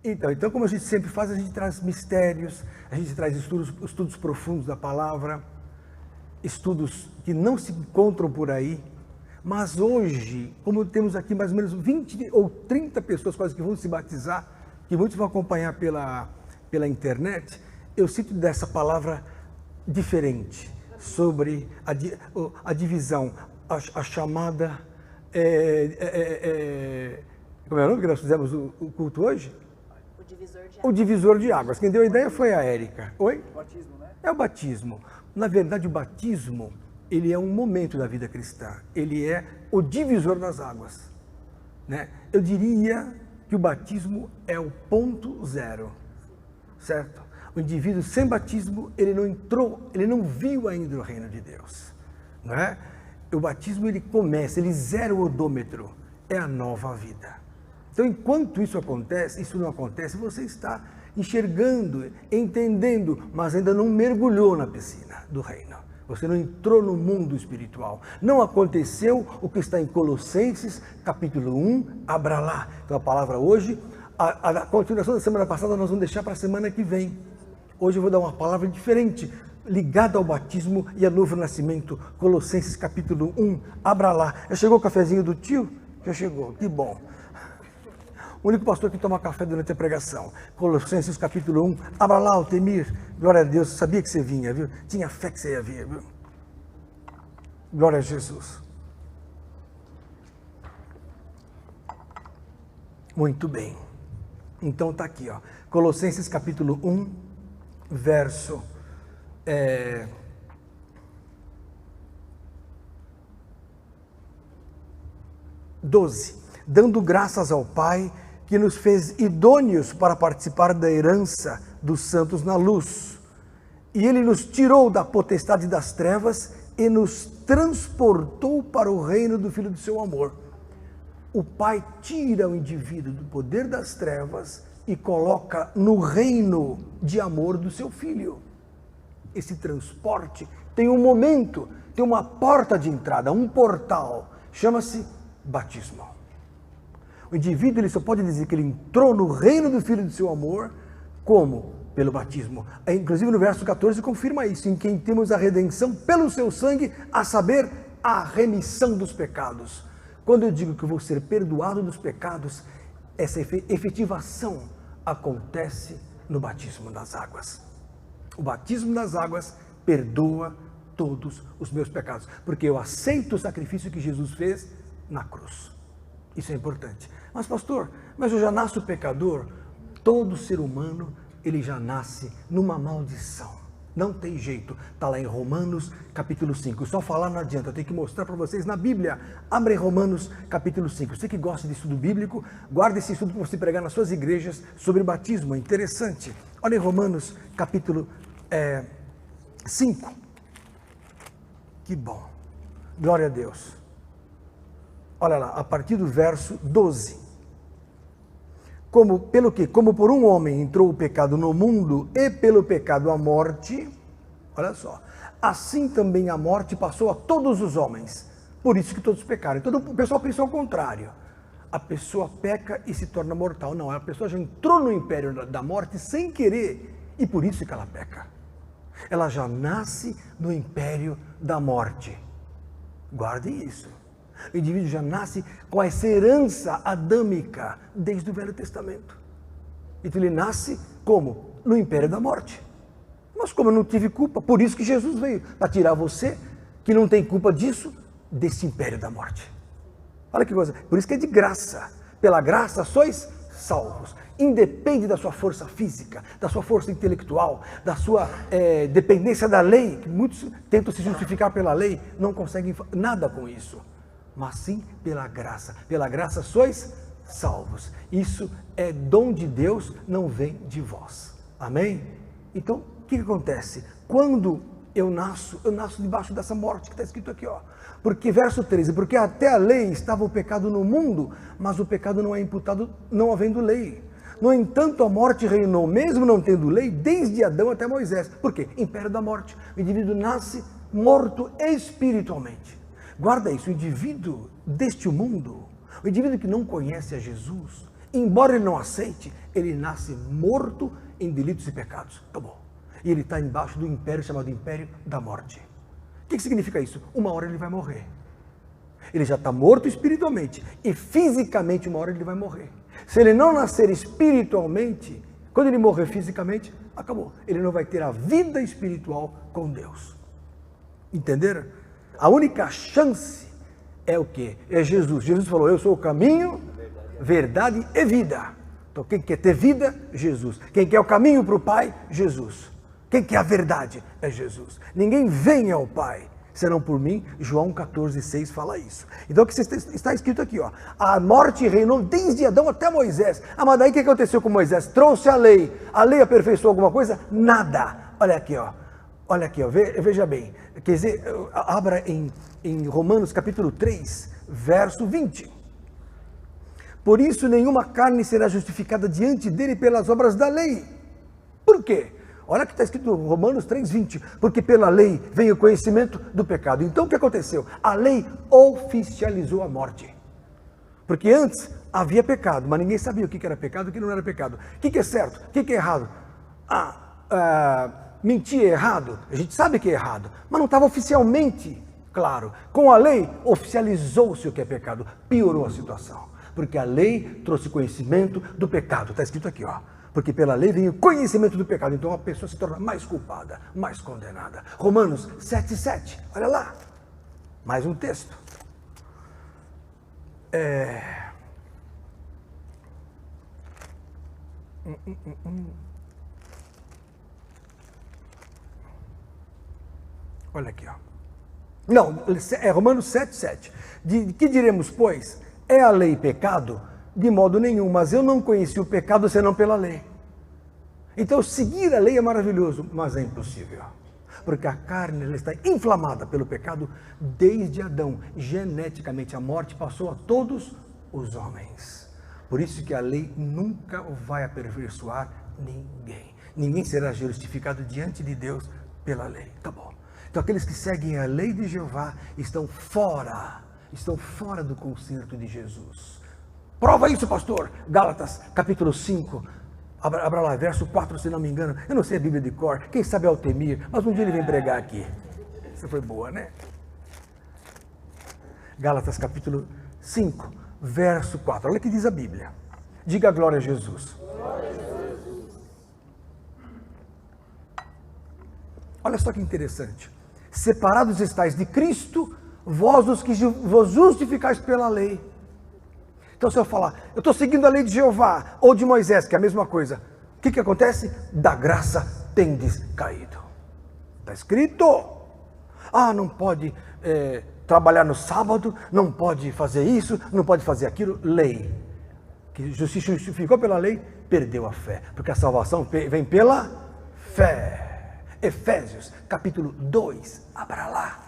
Então, como a gente sempre faz, a gente traz mistérios, a gente traz estudos profundos da palavra, estudos que não se encontram por aí. Mas hoje, como temos aqui mais ou menos 20 ou 30 pessoas quase que vão se batizar, que muitos vão acompanhar pela internet, eu sinto dessa palavra diferente, sobre a divisão, a chamada... como é o nome que nós fizemos o culto hoje? O divisor de águas. Quem deu a ideia foi a Érica. Oi? O batismo, né? É o batismo. Na verdade, o batismo, ele é um momento da vida cristã. Ele é o divisor das águas, né? Eu diria que o batismo é o ponto zero, certo? O indivíduo sem batismo, ele não entrou, ele não viu ainda o reino de Deus, não é? O batismo, ele começa, ele zera o odômetro, é a nova vida. Então, enquanto isso não acontece, você está enxergando, entendendo, mas ainda não mergulhou na piscina do reino. Você não entrou no mundo espiritual. Não aconteceu o que está em Colossenses, capítulo 1, abra lá. Então, a palavra hoje, a continuação da semana passada, nós vamos deixar para a semana que vem. Hoje eu vou dar uma palavra diferente, ligada ao batismo e ao novo nascimento. Colossenses, capítulo 1, abra lá. Já chegou o cafezinho do tio? Já chegou, que bom. O único pastor que toma café durante a pregação. Colossenses capítulo 1. Abra lá, Altemir. Glória a Deus. Sabia que você vinha, viu? Tinha fé que você ia vir, viu? Glória a Jesus. Muito bem. Então está aqui, ó. Colossenses capítulo 1, verso 12. Dando graças ao Pai, que nos fez idôneos para participar da herança dos santos na luz. E Ele nos tirou da potestade das trevas e nos transportou para o reino do Filho do seu amor. O Pai tira o indivíduo do poder das trevas e coloca no reino de amor do seu Filho. Esse transporte tem um momento, tem uma porta de entrada, um portal, chama-se batismo. O indivíduo, ele só pode dizer que ele entrou no reino do Filho do seu amor, como? Pelo batismo. Inclusive no verso 14 confirma isso, em quem temos a redenção pelo seu sangue, a saber, a remissão dos pecados. Quando eu digo que eu vou ser perdoado dos pecados, essa efetivação acontece no batismo das águas. O batismo das águas perdoa todos os meus pecados, porque eu aceito o sacrifício que Jesus fez na cruz. Isso é importante. Mas pastor, mas eu já nasço pecador? Todo ser humano, ele já nasce numa maldição. Não tem jeito. Está lá em Romanos capítulo 5. Só falar não adianta, eu tenho que mostrar para vocês na Bíblia. Abre Romanos capítulo 5. Você que gosta de estudo bíblico, guarda esse estudo para você pregar nas suas igrejas sobre batismo. É interessante. Olha em Romanos capítulo 5. Que bom. Glória a Deus. Olha lá, a partir do verso 12. Pelo quê? Como por um homem entrou o pecado no mundo e pelo pecado a morte, olha só, assim também a morte passou a todos os homens, por isso que todos pecaram. Então o pessoal pensou ao contrário, a pessoa peca e se torna mortal. Não, a pessoa já entrou no império da morte sem querer e por isso que ela peca. Ela já nasce no império da morte. Guardem isso. O indivíduo já nasce com essa herança adâmica desde o Velho Testamento. Então ele nasce como? No império da morte. Mas como eu não tive culpa, por isso que Jesus veio, para tirar você, que não tem culpa disso, desse império da morte. Olha que coisa, por isso que é de graça. Pela graça sois salvos. Independe da sua força física, da sua força intelectual, da sua dependência da lei, que muitos tentam se justificar pela lei, não conseguem nada com isso. Mas sim pela graça. Pela graça sois salvos. Isso é dom de Deus, não vem de vós. Amém? Então, o que acontece? Quando eu nasço debaixo dessa morte que está escrito aqui, ó. Porque, verso 13, porque até a lei estava o pecado no mundo, mas o pecado não é imputado não havendo lei. No entanto, a morte reinou, mesmo não tendo lei, desde Adão até Moisés. Por quê? Império da morte. O indivíduo nasce morto espiritualmente. Guarda isso, o indivíduo deste mundo, o indivíduo que não conhece a Jesus, embora ele não aceite, ele nasce morto em delitos e pecados. Acabou. E ele está embaixo do império chamado Império da Morte. O que significa isso? Uma hora ele vai morrer. Ele já está morto espiritualmente e fisicamente uma hora ele vai morrer. Se ele não nascer espiritualmente, quando ele morrer fisicamente, acabou. Ele não vai ter a vida espiritual com Deus. Entenderam? A única chance é o quê? É Jesus. Jesus falou, eu sou o caminho, verdade e vida. Então quem quer ter vida? Jesus. Quem quer o caminho para o Pai? Jesus. Quem quer a verdade? É Jesus. Ninguém vem ao Pai senão por mim. João 14,6 fala isso. Então o que está escrito aqui, ó, a morte reinou desde Adão até Moisés. Ah, mas daí o que aconteceu com Moisés? Trouxe a lei aperfeiçoou alguma coisa? Nada. Olha aqui, ó, veja bem, quer dizer, abra em Romanos capítulo 3, verso 20. Por isso nenhuma carne será justificada diante dele pelas obras da lei. Por quê? Olha que está escrito em Romanos 3,20, porque pela lei vem o conhecimento do pecado. Então o que aconteceu? A lei oficializou a morte. Porque antes havia pecado, mas ninguém sabia o que era pecado e o que não era pecado. O que é certo? O que é errado? Mentir é errado, a gente sabe que é errado, mas não estava oficialmente claro. Com a lei oficializou-se o que é pecado, piorou a situação. Porque a lei trouxe conhecimento do pecado, está escrito aqui, ó. Porque pela lei vem o conhecimento do pecado. Então a pessoa se torna mais culpada, mais condenada. Romanos 7,7. Olha lá. Mais um texto. Olha aqui, ó. Não, é Romanos 7,7. Que diremos, pois? É a lei pecado? De modo nenhum, mas eu não conheci o pecado senão pela lei. Então seguir a lei é maravilhoso, mas é impossível. Porque a carne ela está inflamada pelo pecado desde Adão. Geneticamente a morte passou a todos os homens. Por isso que a lei nunca vai aperfeiçoar ninguém. Ninguém será justificado diante de Deus pela lei. Tá bom. Então aqueles que seguem a lei de Jeová estão fora do concerto de Jesus. Prova isso, pastor. Gálatas, capítulo 5. Abra lá, verso 4, se não me engano. Eu não sei a Bíblia de cor. Quem sabe Altemir. Mas um dia ele vem pregar aqui. Essa foi boa, né? Gálatas, capítulo 5, verso 4. Olha o que diz a Bíblia. Diga glória a Jesus. Glória a Jesus. Olha só que interessante. Separados estáis de Cristo, vós os que vos justificais pela lei. Então se eu falar, eu estou seguindo a lei de Jeová, ou de Moisés, que é a mesma coisa, o que acontece? Da graça tendes caído. Está escrito. Não pode trabalhar no sábado, não pode fazer isso, não pode fazer aquilo. Lei. Que se justificou pela lei, perdeu a fé. Porque a salvação vem pela fé. Efésios, capítulo 2, abra lá.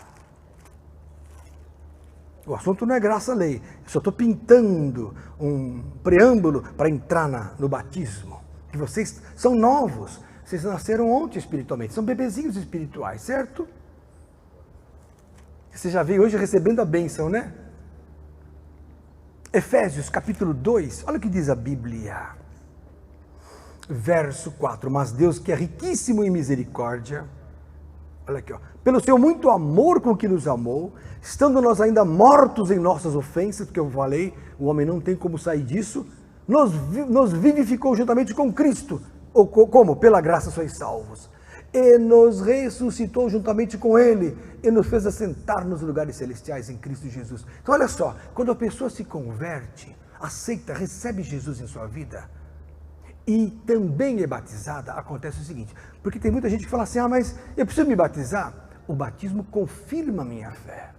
O assunto não é graça-lei, eu só estou pintando um preâmbulo para entrar no batismo. Que vocês são novos, vocês nasceram ontem espiritualmente, são bebezinhos espirituais, certo? Você já veio hoje recebendo a bênção, né? Efésios capítulo 2, olha o que diz a Bíblia. Verso 4, mas Deus que é riquíssimo em misericórdia, olha aqui, ó, pelo seu muito amor com que nos amou, estando nós ainda mortos em nossas ofensas, porque eu falei, o homem não tem como sair disso, nos vivificou juntamente com Cristo. Ou como? Pela graça sois salvos. E nos ressuscitou juntamente com Ele, e nos fez assentar nos lugares celestiais em Cristo Jesus. Então olha só, quando a pessoa se converte, aceita, recebe Jesus em sua vida, e também é batizada, acontece o seguinte, porque tem muita gente que fala assim, mas eu preciso me batizar. O batismo confirma a minha fé,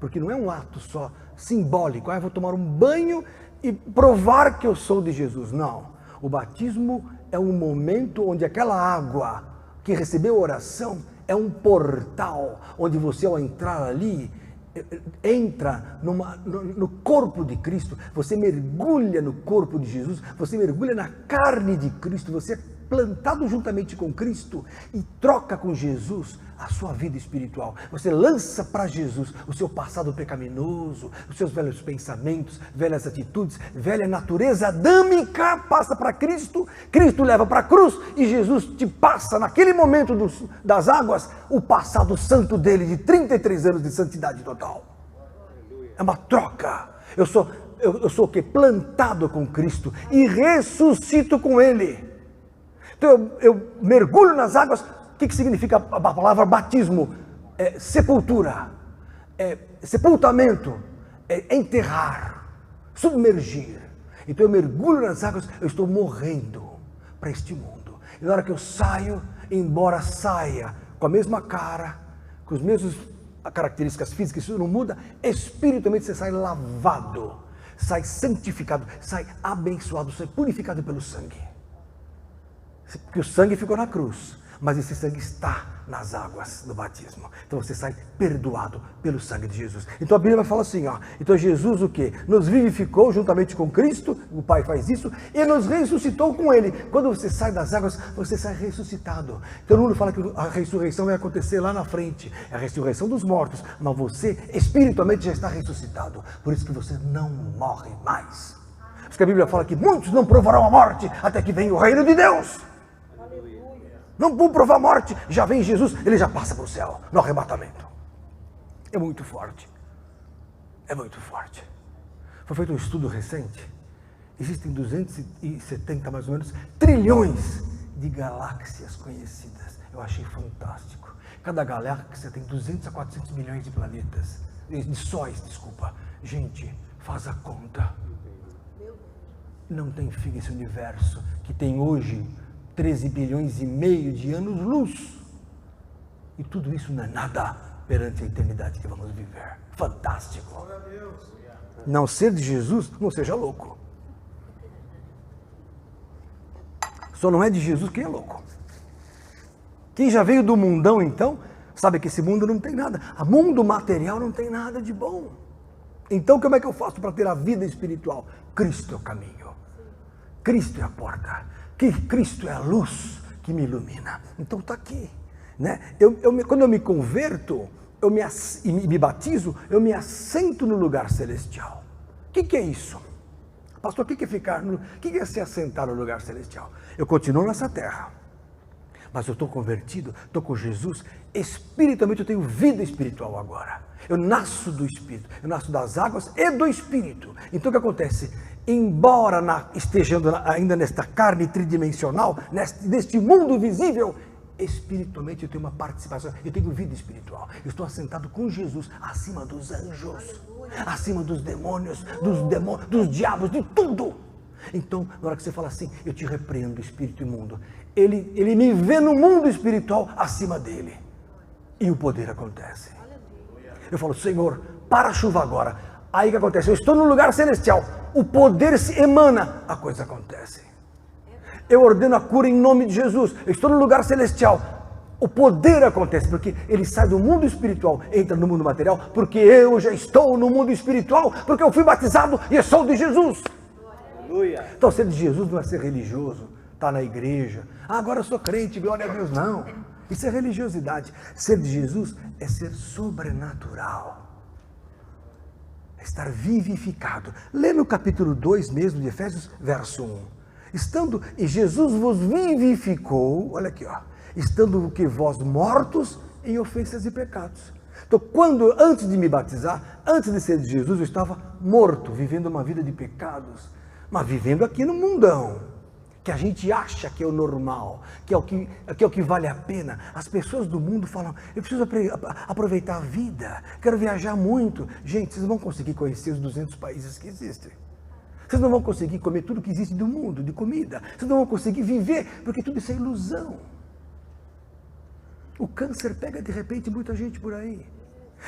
porque não é um ato só simbólico, eu vou tomar um banho e provar que eu sou de Jesus, não. O batismo é um momento onde aquela água que recebeu oração é um portal, onde você ao entrar ali, entra no corpo de Cristo, você mergulha no corpo de Jesus, você mergulha na carne de Cristo, você plantado juntamente com Cristo e troca com Jesus a sua vida espiritual. Você lança para Jesus o seu passado pecaminoso, os seus velhos pensamentos, velhas atitudes, velha natureza adâmica, passa para Cristo, Cristo leva para a cruz e Jesus te passa naquele momento das águas o passado santo dele de 33 anos de santidade total. É uma troca. Eu sou o quê? Plantado com Cristo e ressuscito com Ele. Então eu mergulho nas águas. O que significa a palavra batismo? É sepultura, é sepultamento, é enterrar, submergir. Então eu mergulho nas águas, eu estou morrendo para este mundo. E na hora que eu saio, embora saia com a mesma cara, com as mesmas características físicas, isso não muda, espiritualmente você sai lavado, sai santificado, sai abençoado, sai purificado pelo sangue. Porque o sangue ficou na cruz, mas esse sangue está nas águas do batismo. Então você sai perdoado pelo sangue de Jesus. Então a Bíblia vai falar assim, ó. Então Jesus o quê? Nos vivificou juntamente com Cristo, o Pai faz isso, e nos ressuscitou com Ele. Quando você sai das águas, você sai ressuscitado. Todo mundo fala que a ressurreição vai acontecer lá na frente. É a ressurreição dos mortos, mas você espiritualmente já está ressuscitado. Por isso que você não morre mais. Por isso que a Bíblia fala que muitos não provarão a morte até que venha o reino de Deus. Não vão provar a morte, já vem Jesus, ele já passa para o céu, no arrebatamento. É muito forte. É muito forte. Foi feito um estudo recente. Existem 270 mais ou menos trilhões de galáxias conhecidas. Eu achei fantástico. Cada galáxia tem 200 a 400 milhões de planetas. De sóis, desculpa. Gente, faz a conta. Não tem fim esse universo que tem hoje 13 bilhões e meio de anos-luz. E tudo isso não é nada perante a eternidade que vamos viver. Fantástico. Não ser de Jesus, não seja louco. Só não é de Jesus quem é louco. Quem já veio do mundão, então, sabe que esse mundo não tem nada. O mundo material não tem nada de bom. Então, como é que eu faço para ter a vida espiritual? Cristo é o caminho. Cristo é a porta. Que Cristo é a luz que me ilumina. Então está aqui, né? Quando eu me converto, e me batizo, eu me assento no lugar celestial. O que é isso? Pastor, o que é se assentar no lugar celestial? Eu continuo nessa terra, mas eu estou convertido, estou com Jesus, espiritualmente eu tenho vida espiritual agora. Eu nasço do Espírito, eu nasço das águas e do Espírito. Então o que acontece? Embora estejando ainda nesta carne tridimensional, neste mundo visível, espiritualmente eu tenho uma participação, eu tenho vida espiritual. Eu estou assentado com Jesus acima dos anjos, acima dos demônios, dos diabos, de tudo. Então, na hora que você fala assim, eu te repreendo, espírito imundo, ele me vê no mundo espiritual acima dele. E o poder acontece. Eu falo, Senhor, para a chuva agora. Aí o que acontece? Eu estou no lugar celestial. O poder se emana, a coisa acontece. Eu ordeno a cura em nome de Jesus. Eu estou no lugar celestial. O poder acontece, porque ele sai do mundo espiritual, entra no mundo material, porque eu já estou no mundo espiritual, porque eu fui batizado e sou de Jesus. Aleluia. Então ser de Jesus não é ser religioso, estar na igreja. Agora eu sou crente, glória a Deus, não. Isso é religiosidade. Ser de Jesus é ser sobrenatural. É estar vivificado. Lê no capítulo 2 mesmo de Efésios, verso 1. Estando, e Jesus vos vivificou, olha aqui, ó. Estando o que vós mortos em ofensas e pecados. Então, antes de me batizar, antes de ser de Jesus, eu estava morto, vivendo uma vida de pecados, mas vivendo aqui no mundão, que a gente acha que é o normal, que é o que vale a pena. As pessoas do mundo falam, eu preciso aproveitar a vida, quero viajar muito. Gente, vocês não vão conseguir conhecer os 200 países que existem. Vocês não vão conseguir comer tudo que existe do mundo, de comida. Vocês não vão conseguir viver, porque tudo isso é ilusão. O câncer pega de repente muita gente por aí.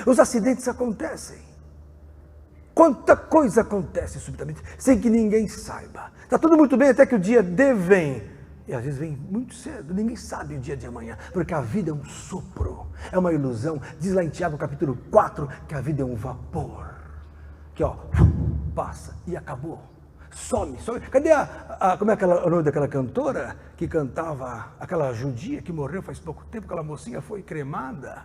Os acidentes acontecem. Quanta coisa acontece subitamente, sem que ninguém saiba. Está tudo muito bem até que o dia D vem. E às vezes vem muito cedo, ninguém sabe o dia de amanhã. Porque a vida é um sopro, é uma ilusão. Diz lá em Tiago capítulo 4, que a vida é um vapor. Que ó, passa e acabou. some. Cadê como é o nome daquela cantora que cantava, aquela judia que morreu faz pouco tempo, aquela mocinha foi cremada?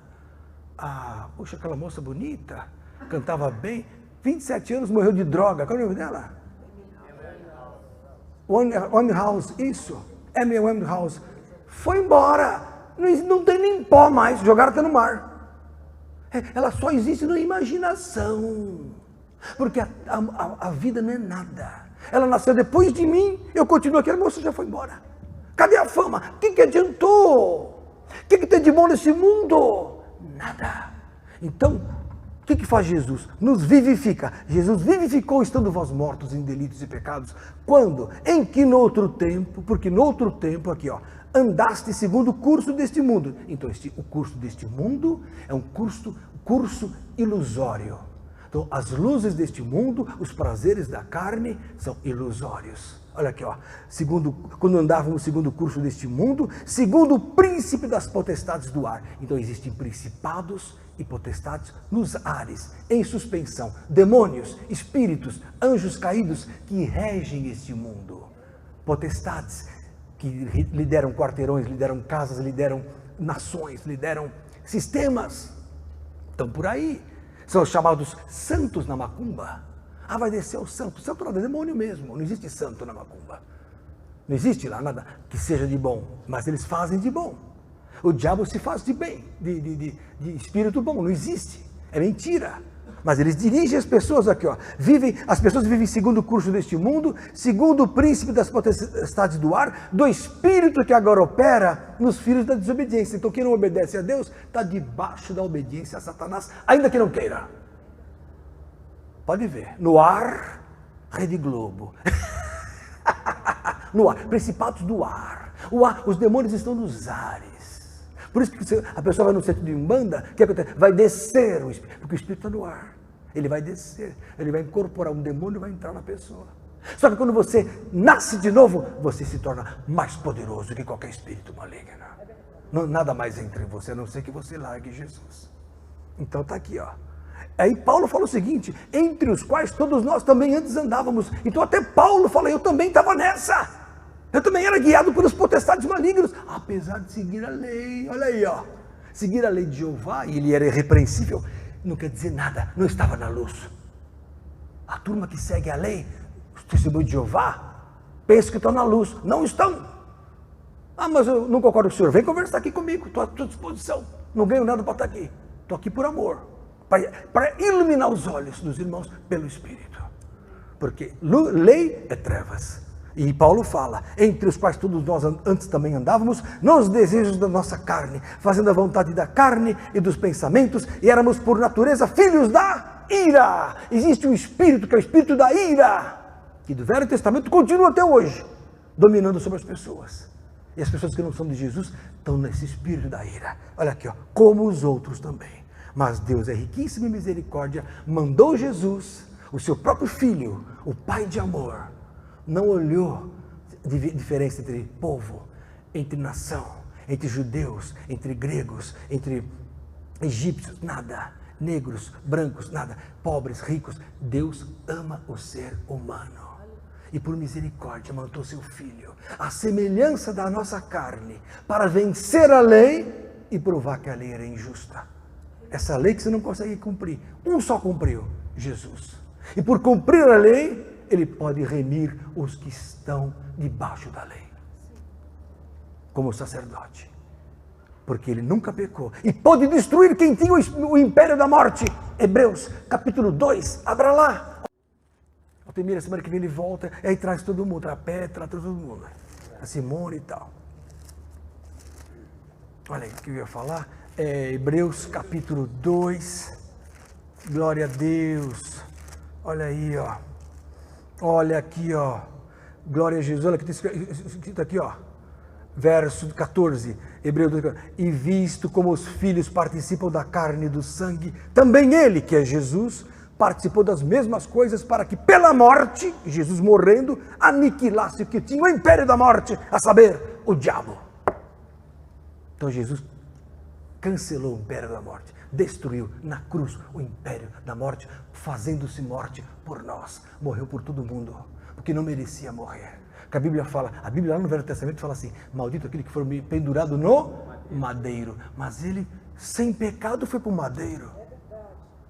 Puxa, aquela moça bonita, cantava bem, 27 anos, morreu de droga. Qual é o nome dela? Winehouse, isso. Amy Winehouse. Foi embora. Não tem nem pó mais, jogaram até no mar. Ela só existe na imaginação. Porque a vida não é nada. Ela nasceu depois de mim, eu continuo aqui, a moça já foi embora. Cadê a fama? O que adiantou? O que tem de bom nesse mundo? Nada. Então, o que faz Jesus? Nos vivifica. Jesus vivificou estando vós mortos em delitos e pecados. Quando? Em que no outro tempo, porque no outro tempo, aqui ó, andaste segundo o curso deste mundo. Então, o curso deste mundo é um curso ilusório. Então, as luzes deste mundo, os prazeres da carne são ilusórios. Olha aqui, ó, quando andávamos segundo o curso deste mundo, segundo o príncipe das potestades do ar. Então, existem principados e potestades nos ares, em suspensão, demônios, espíritos, anjos caídos que regem este mundo. Potestades que lideram quarteirões, lideram casas, lideram nações, lideram sistemas. Estão por aí. São chamados santos na macumba. Vai descer o santo. Santo nada é demônio mesmo. Não existe santo na macumba. Não existe lá nada que seja de bom. Mas eles fazem de bom. O diabo se faz de bem, de espírito bom. Não existe. É mentira. Mas eles dirigem as pessoas aqui, ó. As pessoas vivem segundo o curso deste mundo, segundo o príncipe das potestades do ar, do espírito que agora opera nos filhos da desobediência. Então quem não obedece a Deus está debaixo da obediência a Satanás, ainda que não queira. Pode ver. No ar, Rede Globo. No ar, principados do ar. Os demônios estão nos ares. Por isso que a pessoa vai no centro de Umbanda, o que acontece? Vai descer o espírito, porque o espírito está no ar. Ele vai descer, ele vai incorporar um demônio e vai entrar na pessoa. Só que quando você nasce de novo, você se torna mais poderoso que qualquer espírito maligno. Nada mais entra em você, a não ser que você largue Jesus. Então está aqui, ó. Aí Paulo fala o seguinte, entre os quais todos nós também antes andávamos. Então até Paulo fala, eu também estava nessa. Eu também era guiado pelos potestades malignos, apesar de seguir a lei. Olha aí, ó. Seguir a lei de Jeová, e ele era irrepreensível, não quer dizer nada, não estava na luz. A turma que segue a lei, os testemunhos de Jeová, pensa que estão na luz. Não estão. Mas eu não concordo com o senhor. Vem conversar aqui comigo, estou à tua disposição. Não ganho nada para estar aqui. Estou aqui por amor, para iluminar os olhos dos irmãos pelo Espírito. Porque lei é trevas. E Paulo fala, entre os quais todos nós antes também andávamos, nos desejos da nossa carne, fazendo a vontade da carne e dos pensamentos, e éramos por natureza filhos da ira. Existe um espírito que é o espírito da ira, que do Velho Testamento continua até hoje, dominando sobre as pessoas. E as pessoas que não são de Jesus estão nesse espírito da ira. Olha aqui, ó, como os outros também. Mas Deus é riquíssimo em misericórdia, mandou Jesus, o seu próprio Filho, o Pai de amor. Não olhou diferença entre povo, entre nação, entre judeus, entre gregos, entre egípcios, nada. Negros, brancos, nada. Pobres, ricos. Deus ama o ser humano. E por misericórdia mandou seu Filho, à semelhança da nossa carne, para vencer a lei e provar que a lei era injusta. Essa lei que você não consegue cumprir. Um só cumpriu, Jesus. E por cumprir a lei, ele pode remir os que estão debaixo da lei. Como sacerdote. Porque ele nunca pecou. E pode destruir quem tinha o império da morte. Hebreus, capítulo 2. Abra lá. Altemira, semana que vem ele volta. Aí traz todo mundo. Traz a Petra, traz todo mundo. A Simone e tal. Olha aí o que eu ia falar. Hebreus, capítulo 2. Glória a Deus. Olha aí, ó. Olha aqui, ó. Glória a Jesus. Olha que está escrito aqui, ó. Verso 14. Hebreus 2. E visto como os filhos participam da carne e do sangue, também ele, que é Jesus, participou das mesmas coisas para que pela morte, Jesus morrendo, aniquilasse o que tinha o império da morte, a saber, o diabo. Então Jesus cancelou o império da morte, destruiu na cruz o império da morte, fazendo-se morte por nós, morreu por todo mundo, porque não merecia morrer. Porque a Bíblia fala, a Bíblia lá no Velho Testamento fala assim, maldito aquele que for pendurado no madeiro. Mas ele, sem pecado, foi para o madeiro.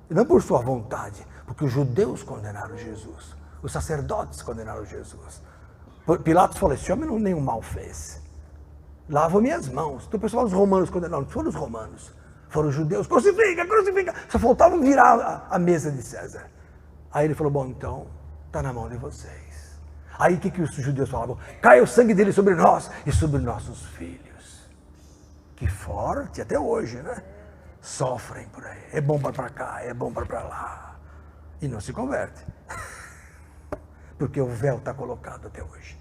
E não por sua vontade, porque os judeus condenaram Jesus. Os sacerdotes condenaram Jesus. Pilatos falou, esse homem nenhum mal fez. Lavo minhas mãos. Então o pessoal dos romanos condenaram, não foram os romanos, foram os judeus. Crucifica, crucifica. Só faltava virar a mesa de César. Aí ele falou, bom, então, está na mão de vocês. Aí o que os judeus falavam? Cai o sangue dele sobre nós e sobre nossos filhos. Que forte, até hoje, né? Sofrem por aí. É bom para cá, é bom para lá. E não se converte. Porque o véu está colocado até hoje.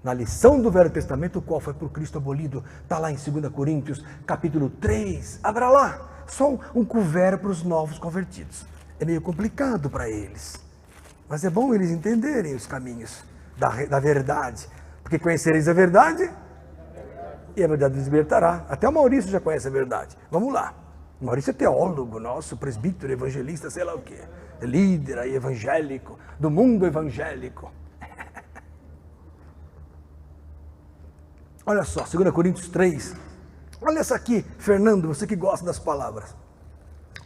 Na lição do Velho Testamento, o qual foi por Cristo abolido, está lá em 2 Coríntios, capítulo 3. Abra lá, só um couvert para os novos convertidos. É meio complicado para eles. Mas é bom eles entenderem os caminhos da verdade. Porque conhecereis a verdade, e a verdade os libertará. Até o Maurício já conhece a verdade. Vamos lá. O Maurício é teólogo nosso, presbítero, evangelista, sei lá o quê. Líder aí, evangélico, do mundo evangélico. Olha só, 2 Coríntios 3. Olha essa aqui, Fernando, você que gosta das palavras.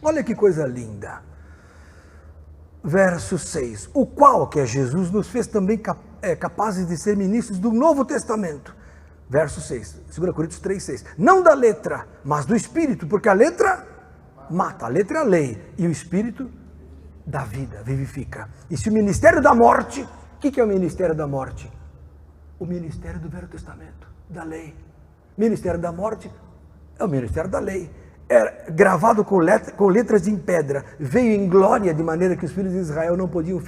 Olha que coisa linda. Verso 6. O qual, que é Jesus, nos fez também capazes de ser ministros do Novo Testamento. Verso 6. 2 Coríntios 3, 6. Não da letra, mas do Espírito, porque a letra mata, a letra é a lei, e o Espírito dá vida, vivifica. E se o ministério da morte, o que é o ministério da morte? O ministério do Velho Testamento, da lei. Ministério da morte é o ministério da lei. Era gravado com letras em pedra, veio em glória, de maneira que os filhos de Israel não podiam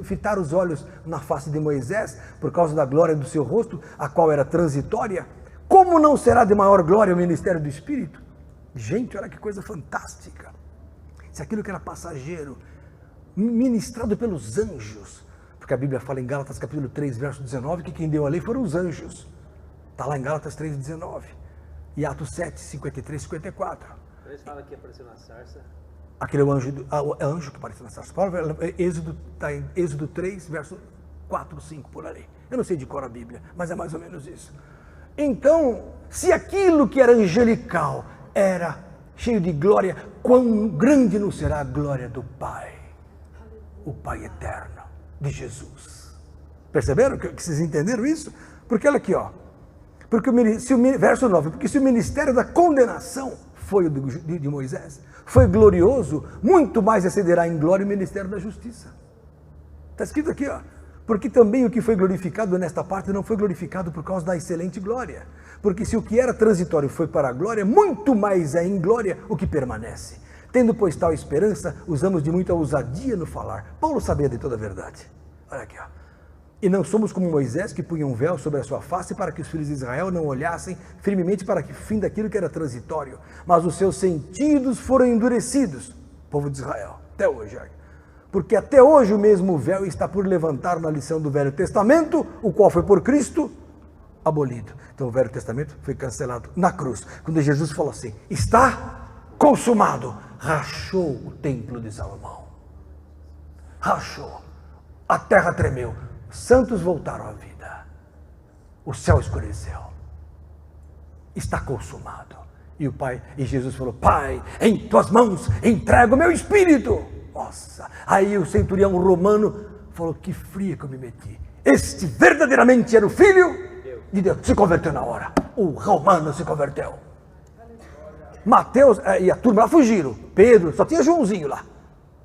fitar os olhos na face de Moisés, por causa da glória do seu rosto, a qual era transitória. Como não será de maior glória o ministério do Espírito? Gente, olha que coisa fantástica. Se aquilo que era passageiro, ministrado pelos anjos, porque a Bíblia fala em Gálatas capítulo 3, verso 19, que quem deu a lei foram os anjos. Está lá em Gálatas 3, 19. E Atos 7, 53, 54. Eles falam que apareceu na sarça. Aquele é o anjo que apareceu na sarça. Está em Êxodo 3, verso 4, 5, por ali. Eu não sei de cor a Bíblia, mas é mais ou menos isso. Então, se aquilo que era angelical era cheio de glória, quão grande não será a glória do Pai, o Pai eterno de Jesus. Perceberam que vocês entenderam isso? Porque olha aqui, ó. Porque verso 9, porque se o ministério da condenação foi o de Moisés, foi glorioso, muito mais excederá em glória o ministério da justiça. Está escrito aqui, ó. Porque também o que foi glorificado nesta parte não foi glorificado por causa da excelente glória. Porque se o que era transitório foi para a glória, muito mais é em glória o que permanece. Tendo, pois, tal esperança, usamos de muita ousadia no falar. Paulo sabia de toda a verdade. Olha aqui, ó. E não somos como Moisés, que punha um véu sobre a sua face para que os filhos de Israel não olhassem firmemente para o fim daquilo que era transitório. Mas os seus sentidos foram endurecidos, povo de Israel, até hoje. Porque até hoje o mesmo véu está por levantar na lição do Velho Testamento, o qual foi por Cristo abolido. Então o Velho Testamento foi cancelado na cruz. Quando Jesus falou assim, está consumado, rachou o templo de Salomão. Rachou. A terra tremeu. Os santos voltaram à vida. O céu escureceu. Está consumado. E Jesus falou, Pai, em tuas mãos entrego o meu espírito. Nossa. Aí o centurião romano falou, que fria que eu me meti. Este verdadeiramente era o filho de Deus. Se converteu na hora. O romano se converteu. Mateus e a turma lá fugiram. Pedro, só tinha Joãozinho lá.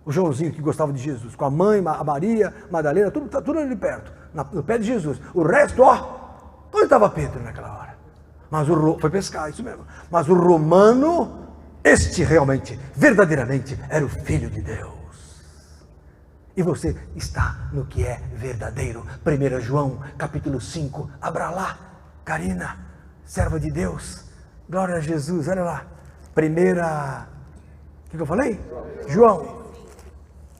O Joãozinho que gostava de Jesus, com a mãe, a Maria, Madalena, tudo ali perto, no pé de Jesus. O resto, ó, onde estava Pedro naquela hora? Mas foi pescar, isso mesmo. Mas o romano, este realmente, verdadeiramente, era o Filho de Deus. E você está no que é verdadeiro. 1 João, capítulo 5, abra lá, Karina, serva de Deus. Glória a Jesus, olha lá. O que eu falei? João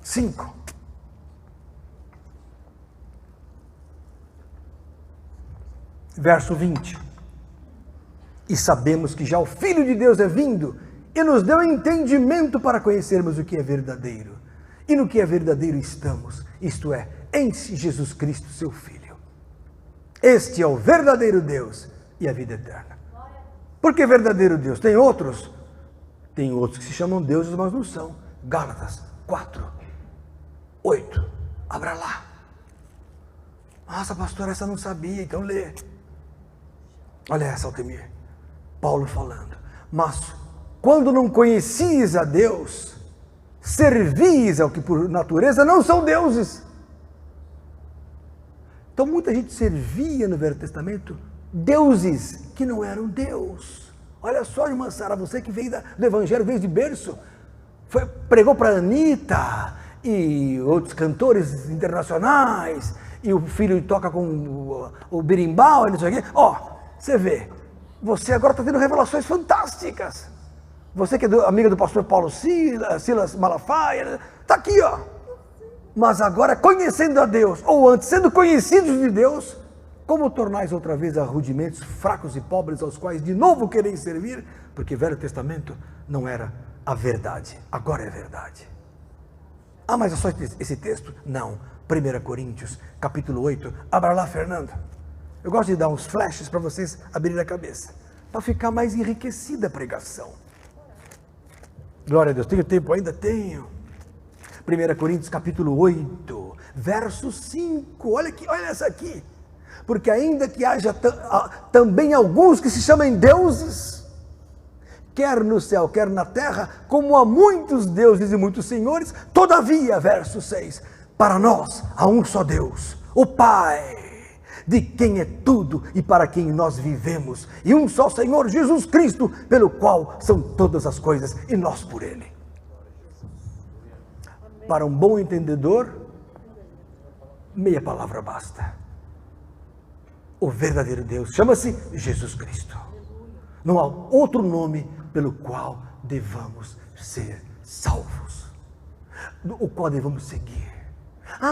5. Verso 20. E sabemos que já o Filho de Deus é vindo e nos deu entendimento para conhecermos o que é verdadeiro. E no que é verdadeiro estamos, isto é, em Jesus Cristo, seu Filho. Este é o verdadeiro Deus e a vida eterna. Por que verdadeiro Deus? Tem outros? Tem outros que se chamam deuses, mas não são. Gálatas 4:8. Abra lá. Nossa, pastor, essa eu não sabia, então lê. Olha essa, Altemir. Paulo falando. Mas quando não conhecis a Deus, servis ao que por natureza não são deuses. Então muita gente servia no Velho Testamento deuses que não eram Deus. Olha só, irmã Sara, você que veio do Evangelho, veio de berço, pregou para Anitta e outros cantores internacionais, e o filho toca com o berimbau, e não sei o quê. Você vê, você agora está tendo revelações fantásticas. Você que é amiga do pastor Paulo Silas Malafaia, está aqui, Mas agora, conhecendo a Deus, ou antes, sendo conhecidos de Deus, como tornais outra vez a rudimentos fracos e pobres, aos quais de novo quereis servir? Porque o Velho Testamento não era a verdade, agora é verdade. Mas é só esse texto? Não. 1 Coríntios, capítulo 8. Abra lá, Fernando. Eu gosto de dar uns flashes para vocês abrirem a cabeça, para ficar mais enriquecida a pregação. Glória a Deus. Tenho tempo ainda? Tenho. 1 Coríntios capítulo 8, verso 5, olha essa aqui. Porque ainda que haja também alguns que se chamem deuses, quer no céu, quer na terra, como há muitos deuses e muitos senhores, todavia, verso 6, para nós há um só Deus, o Pai, de quem é tudo e para quem nós vivemos, e um só Senhor, Jesus Cristo, pelo qual são todas as coisas, e nós por Ele. Para um bom entendedor, meia palavra basta. O verdadeiro Deus chama-se Jesus Cristo. Não há outro nome pelo qual devamos ser salvos, o qual devamos seguir.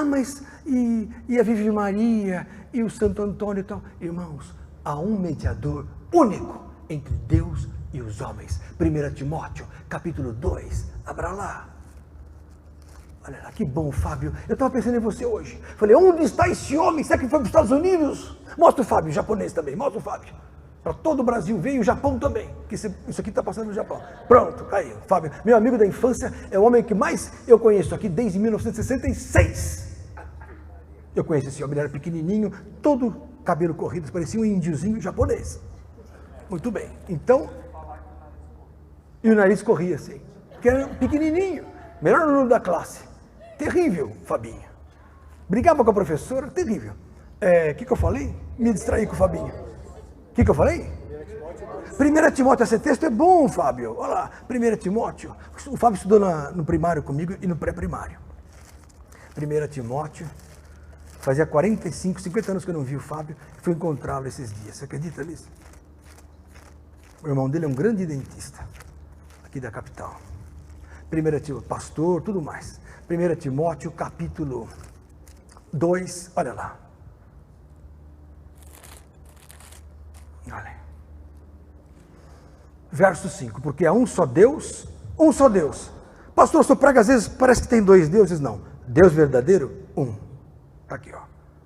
Mas e a Virgem Maria e o Santo Antônio e tal? Irmãos, há um mediador único entre Deus e os homens. 1 Timóteo, capítulo 2, abra lá. Olha lá, que bom, Fábio. Eu estava pensando em você hoje. Falei, onde está esse homem? Será que foi para os Estados Unidos? Mostra o Fábio, japonês também. Mostra o Fábio. Para todo o Brasil veio, o Japão também. Que isso aqui está passando no Japão. Pronto, caiu. Fábio, meu amigo da infância, é o homem que mais eu conheço aqui desde 1966. Eu conheço esse homem, ele era pequenininho, todo cabelo corrido, parecia um índiozinho japonês. Muito bem. Então, e o nariz corria assim, porque era pequenininho. Melhor aluno da classe. Terrível, Fabinho. Brigava com a professora, terrível. O que eu falei? Me distraí com o Fabinho. O que eu falei? 1 Timóteo, esse texto é bom, Fábio. Olha lá, 1 Timóteo. O Fábio estudou no primário comigo e no pré-primário. 1 Timóteo. Fazia 45, 50 anos que eu não vi o Fábio. Fui encontrá-lo esses dias. Você acredita nisso? O irmão dele é um grande dentista, aqui da capital. 1 Timóteo, pastor, tudo mais. 1 Timóteo, capítulo 2, olha lá. Olha. Verso 5, porque há um só Deus, um só Deus. Pastor, o senhor prega às vezes, parece que tem dois deuses, não. Deus verdadeiro, um. Está aqui,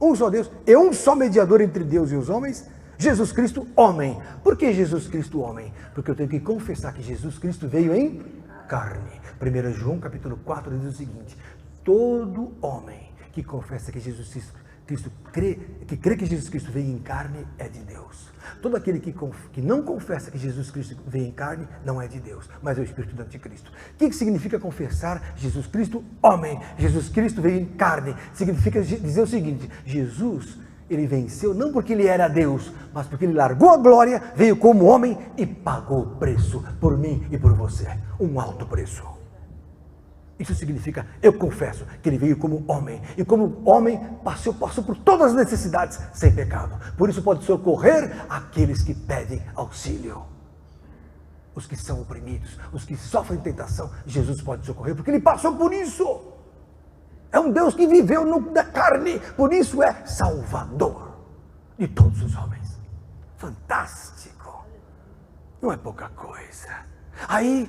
Um só Deus, e um só mediador entre Deus e os homens, Jesus Cristo, homem. Por que Jesus Cristo, homem? Porque eu tenho que confessar que Jesus Cristo veio em carne. 1 João capítulo 4 diz o seguinte: todo homem que confessa que Jesus Cristo crê que Jesus Cristo veio em carne é de Deus. Todo aquele que não confessa que Jesus Cristo veio em carne não é de Deus, mas é o espírito do anticristo. O que significa confessar Jesus Cristo homem? Jesus Cristo veio em carne. Significa dizer o seguinte: Jesus, ele venceu não porque ele era Deus, mas porque ele largou a glória, veio como homem e pagou o preço por mim e por você. Um alto preço. Isso significa, eu confesso, que ele veio como homem. E como homem, passou por todas as necessidades sem pecado. Por isso pode socorrer aqueles que pedem auxílio. Os que são oprimidos, os que sofrem tentação, Jesus pode socorrer, porque ele passou por isso. É um Deus que viveu na carne, por isso é Salvador de todos os homens. Fantástico. Não é pouca coisa. Aí,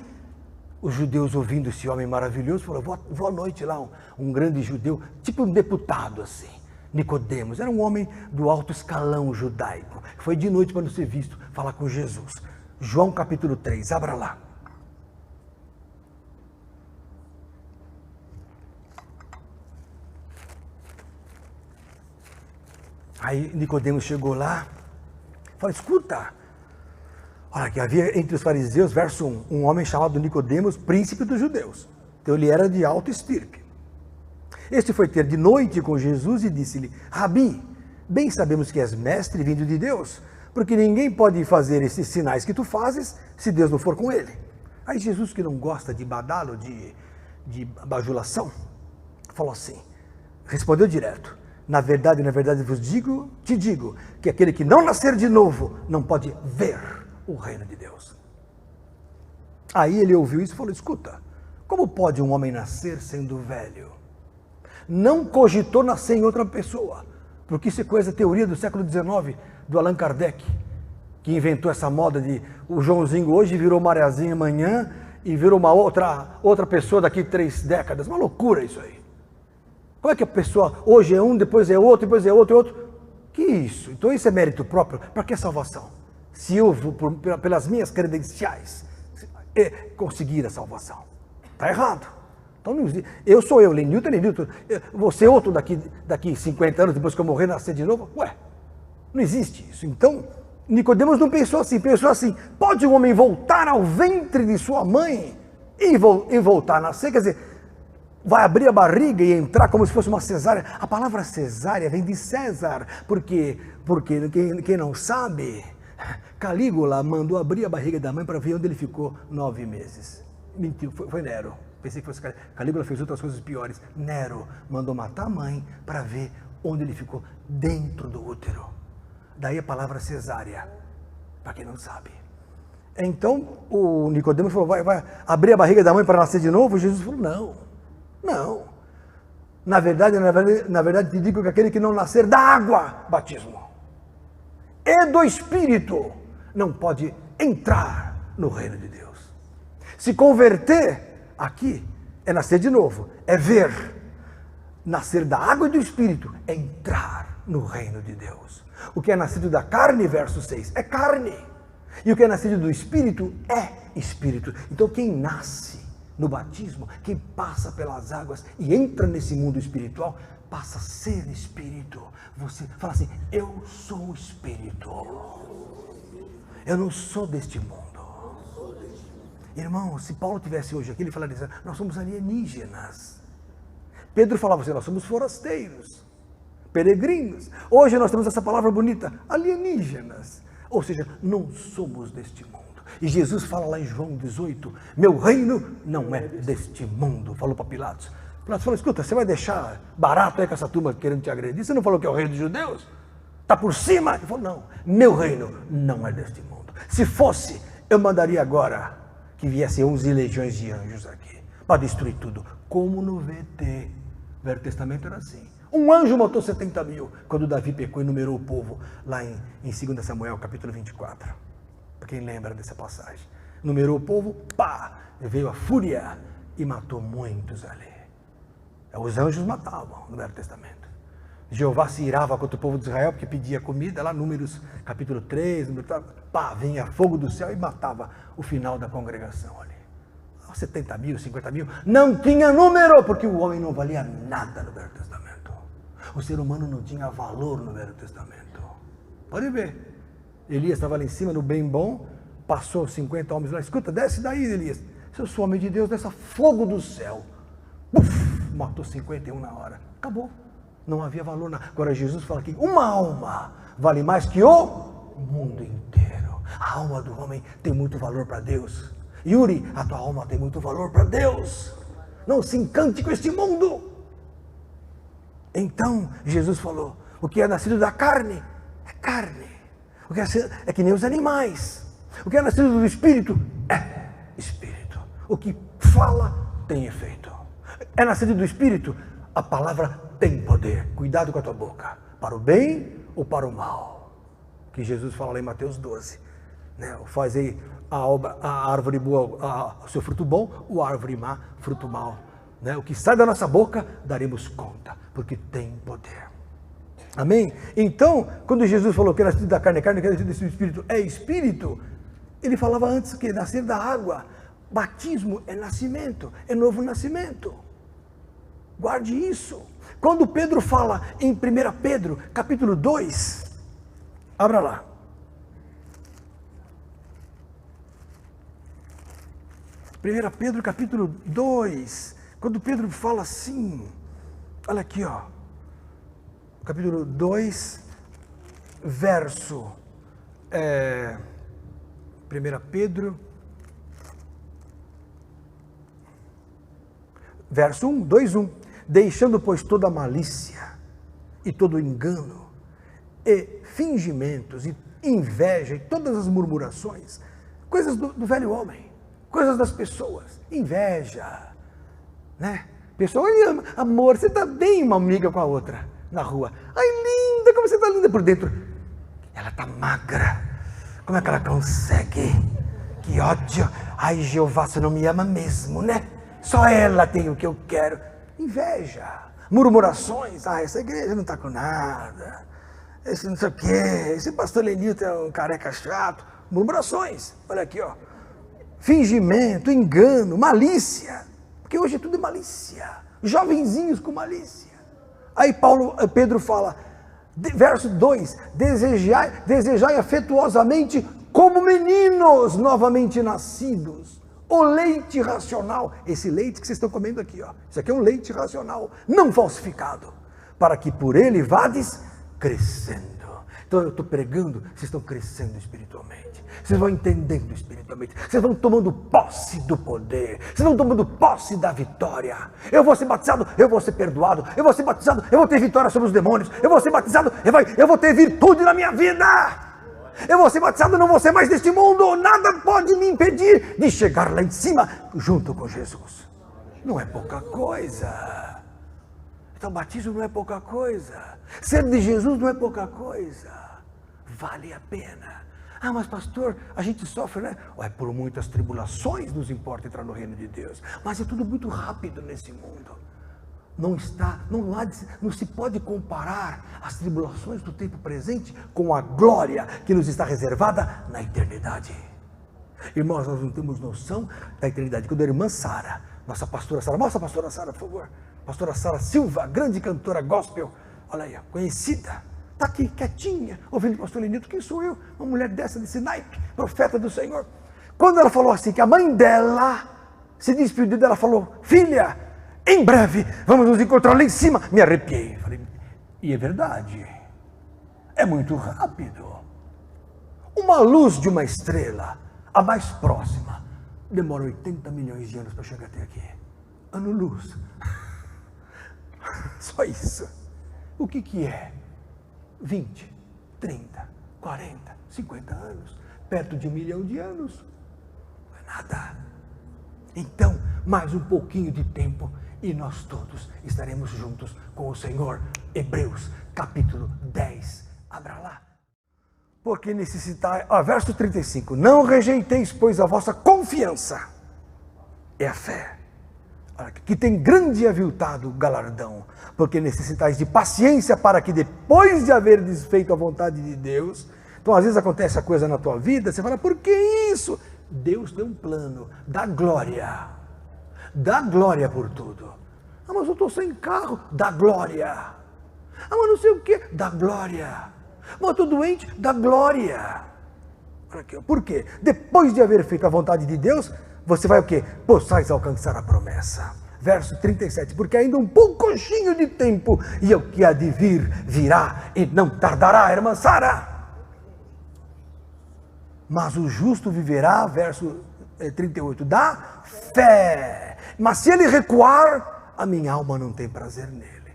Os judeus, ouvindo esse homem maravilhoso, falaram: vou à noite lá, um grande judeu, tipo um deputado assim, Nicodemos, era um homem do alto escalão judaico, foi de noite para não ser visto, falar com Jesus. João capítulo 3, abra lá. Aí Nicodemos chegou lá, falou: escuta, olha, que havia entre os fariseus, verso 1, um homem chamado Nicodemos, príncipe dos judeus. Então ele era de alta estirpe. Este foi ter de noite com Jesus e disse-lhe: Rabi, bem sabemos que és mestre vindo de Deus, porque ninguém pode fazer esses sinais que tu fazes se Deus não for com ele. Aí Jesus, que não gosta de badalo, de bajulação, falou assim, respondeu direto: na verdade te digo, que aquele que não nascer de novo não pode ver o reino de Deus. Aí ele ouviu isso e falou: escuta, como pode um homem nascer sendo velho? Não cogitou nascer em outra pessoa, porque isso é coisa, teoria do século XIX, do Allan Kardec, que inventou essa moda de o Joãozinho hoje virou Mariazinha amanhã e virou uma outra pessoa daqui 3 décadas. Uma loucura isso aí. Como é que a pessoa hoje é um, depois é outro, depois é outro e outro? Que isso? Então isso é mérito próprio. Para que salvação? Se eu vou, pelas minhas credenciais, conseguir a salvação. Está errado. Então, eu sou eu, Lenilton, você é outro daqui 50 anos, depois que eu morrer, nascer de novo? Ué, não existe isso. Então, Nicodemos não pensou assim, pode um homem voltar ao ventre de sua mãe e voltar a nascer? Quer dizer, vai abrir a barriga e entrar como se fosse uma cesárea. A palavra cesárea vem de César, porque quem não sabe, Calígula mandou abrir a barriga da mãe para ver onde ele ficou 9 meses. Mentiu, foi Nero. Pensei que fosse Calígula, fez outras coisas piores. Nero mandou matar a mãe para ver onde ele ficou, dentro do útero. Daí a palavra cesárea, para quem não sabe. Então o Nicodemos falou: vai abrir a barriga da mãe para nascer de novo? Jesus falou: não. Na verdade te digo que aquele que não nascer da água, batismo, e do Espírito, não pode entrar no reino de Deus. Se converter, aqui é nascer de novo, é ver. Nascer da água e do Espírito é entrar no reino de Deus. O que é nascido da carne, verso 6, é carne. E o que é nascido do Espírito é Espírito. Então quem nasce no batismo, quem passa pelas águas e entra nesse mundo espiritual, passa a ser Espírito. Você fala assim: eu sou Espírito. Eu não sou deste mundo. Irmão, se Paulo tivesse hoje aqui, ele falaria assim: nós somos alienígenas. Pedro falava assim: nós somos forasteiros, peregrinos. Hoje nós temos essa palavra bonita, alienígenas. Ou seja, não somos deste mundo. E Jesus fala lá em João 18, meu reino não é deste mundo. Falou para Pilatos. Pilatos falou: escuta, você vai deixar barato aí com essa turma querendo te agredir? Você não falou que é o reino dos judeus? Está por cima? Ele falou: não, meu reino não é deste mundo. Se fosse, eu mandaria agora que viessem 11 legiões de anjos aqui, para destruir tudo. Como no VT, o Velho Testamento era assim. Um anjo matou 70 mil, quando Davi pecou e numerou o povo, lá em 2 Samuel, capítulo 24. Para quem lembra dessa passagem. Numerou o povo, pá, veio a fúria e matou muitos ali. Os anjos matavam no Velho Testamento. Jeová se irava contra o povo de Israel, porque pedia comida, lá Números capítulo 3, pá, vinha fogo do céu e matava o final da congregação ali. 70 mil, 50 mil, não tinha número, porque o homem não valia nada no Velho Testamento. O ser humano não tinha valor no Velho Testamento. Pode ver. Elias estava lá em cima, no bem bom, passou 50 homens lá, escuta, desce daí, Elias. Se eu sou homem de Deus, desce fogo do céu. Puf, matou 51 na hora. Acabou. Não havia valor. Agora Jesus fala que uma alma vale mais que o mundo inteiro. A alma do homem tem muito valor para Deus. Yuri, a tua alma tem muito valor para Deus. Não se encante com este mundo. Então Jesus falou: o que é nascido da carne é carne. O que é que nem os animais. O que é nascido do Espírito é Espírito. O que fala tem efeito. É nascido do Espírito, a palavra tem poder. Cuidado com a tua boca, para o bem ou para o mal. Que Jesus fala lá em Mateus 12. né? Fazei a árvore boa, o seu fruto bom, o árvore má, fruto mau. Né? O que sai da nossa boca, daremos conta, porque tem poder. Amém? Então, quando Jesus falou que era nascido da carne é carne, que era nascido do espírito é espírito, ele falava antes que nascer da água. Batismo é nascimento, é novo nascimento. Guarde isso. Quando Pedro fala em 1 Pedro, capítulo 2, abra lá. 1 Pedro, capítulo 2, quando Pedro fala assim, olha aqui, ó, capítulo 2, verso, 1 Pedro, verso 1, 2:1, deixando, pois, toda malícia e todo engano e fingimentos e inveja e todas as murmurações, coisas do velho homem, coisas das pessoas, inveja, né? Pessoa, amor, você está bem, uma amiga com a outra na rua, ai linda, como você está linda por dentro, ela está magra, como é que ela consegue? Que ódio, ai Jeová, você não me ama mesmo, né? Só ela tem o que eu quero. Inveja, murmurações, essa igreja não está com nada, esse não sei o quê, esse pastor Lenilton é um careca chato, murmurações, olha aqui, ó, fingimento, engano, malícia, porque hoje tudo é malícia, jovenzinhos com malícia. Aí Pedro fala, verso 2, desejai afetuosamente como meninos novamente nascidos, o leite racional, esse leite que vocês estão comendo aqui, ó, isso aqui é um leite racional, não falsificado, para que por ele vades crescendo. Então eu estou pregando, vocês estão crescendo espiritualmente, vocês vão entendendo espiritualmente, vocês vão tomando posse do poder, vocês vão tomando posse da vitória. Eu vou ser batizado, eu vou ser perdoado, eu vou ser batizado, eu vou ter vitória sobre os demônios, eu vou ser batizado, eu vou ter virtude na minha vida. Eu vou ser batizado, não vou ser mais deste mundo, nada pode me impedir de chegar lá em cima, junto com Jesus. Não é pouca coisa. Então, batismo não é pouca coisa. Ser de Jesus não é pouca coisa. Vale a pena. Mas pastor, a gente sofre, né? Por muitas tribulações nos importa entrar no reino de Deus. Mas é tudo muito rápido nesse mundo. Não se pode comparar as tribulações do tempo presente com a glória que nos está reservada na eternidade. Irmãos, nós não temos noção da eternidade. Quando a irmã Sara, nossa pastora Sara, mostra a pastora Sara, por favor. Pastora Sara Silva, grande cantora gospel, olha aí, conhecida, está aqui quietinha, ouvindo o pastor Lenilton. Quem sou eu? Uma mulher desse naipe, profeta do Senhor. Quando ela falou assim, que a mãe dela se despediu dela, falou, filha, em breve vamos nos encontrar lá em cima. Me arrepiei. Falei, e é verdade. É muito rápido. Uma luz de uma estrela, a mais próxima, demora 80 milhões de anos para chegar até aqui. Ano-luz. Só isso. O que é? 20, 30, 40, 50 anos. Perto de 1 milhão de anos. Não é nada. Então, mais um pouquinho de tempo e nós todos estaremos juntos com o Senhor. Hebreus, capítulo 10. Abra lá. Porque necessitai... verso 35. Não rejeiteis, pois, a vossa confiança. É a fé. Que tem grande e aviltado galardão. Porque necessitais de paciência para que depois de haver desfeito a vontade de Deus... Então, às vezes acontece a coisa na tua vida, você fala, por que isso? Deus tem um plano. Dá glória. Dá glória por tudo. Mas eu estou sem carro. Dá glória. Mas não sei o que. Dá glória. Mas eu estou doente. Dá glória. Por quê? Depois de haver feito a vontade de Deus, você vai o quê? Possais alcançar a promessa. Verso 37. Porque ainda um pouquinho de tempo e o que há de vir, virá e não tardará, irmã Sara. Mas o justo viverá, verso 38, da fé. Mas se ele recuar, a minha alma não tem prazer nele.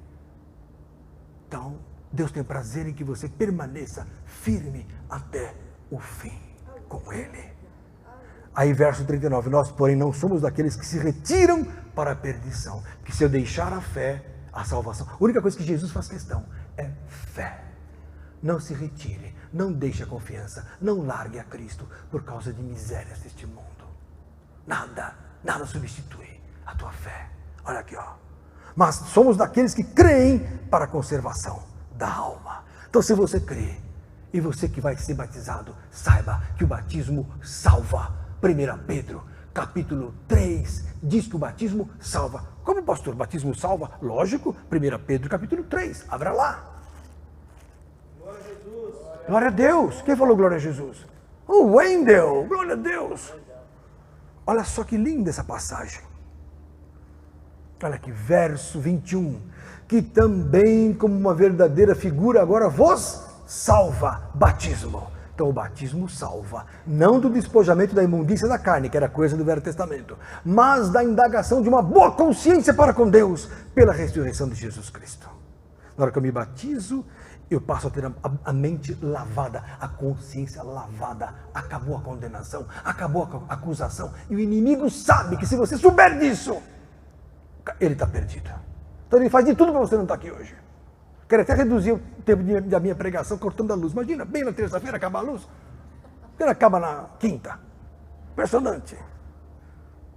Então, Deus tem prazer em que você permaneça firme até o fim com ele. Aí verso 39, nós porém não somos daqueles que se retiram para a perdição, que se eu deixar a fé, a salvação. A única coisa que Jesus faz questão é fé. não se retire, não deixe a confiança, não largue a Cristo por causa de misérias deste mundo. Nada substitui a tua fé. Olha aqui, ó. Mas somos daqueles que creem para a conservação da alma. Então, se você crê, e você que vai ser batizado, saiba que o batismo salva. 1 Pedro, capítulo 3, diz que o batismo salva. Como, pastor, o batismo salva? Lógico, 1 Pedro, capítulo 3, abra lá. Glória a Jesus. Glória a Deus. Quem falou glória a Jesus? O Wendel, glória a Deus. Olha só que linda essa passagem. Olha aqui, verso 21. Que também, como uma verdadeira figura, agora vos salva. Batismo. Então o batismo salva. Não do despojamento da imundícia da carne, que era coisa do Velho Testamento, mas da indagação de uma boa consciência para com Deus, pela ressurreição de Jesus Cristo. Na hora que eu me batizo, eu passo a ter a mente lavada, a consciência lavada. Acabou a condenação, acabou a acusação. E o inimigo sabe que se você souber disso, ele está perdido. Então ele faz de tudo para você não estar aqui hoje. Quero até reduzir o tempo da minha pregação cortando a luz. Imagina, bem na terça-feira acaba a luz. Ele acaba na quinta. Impressionante.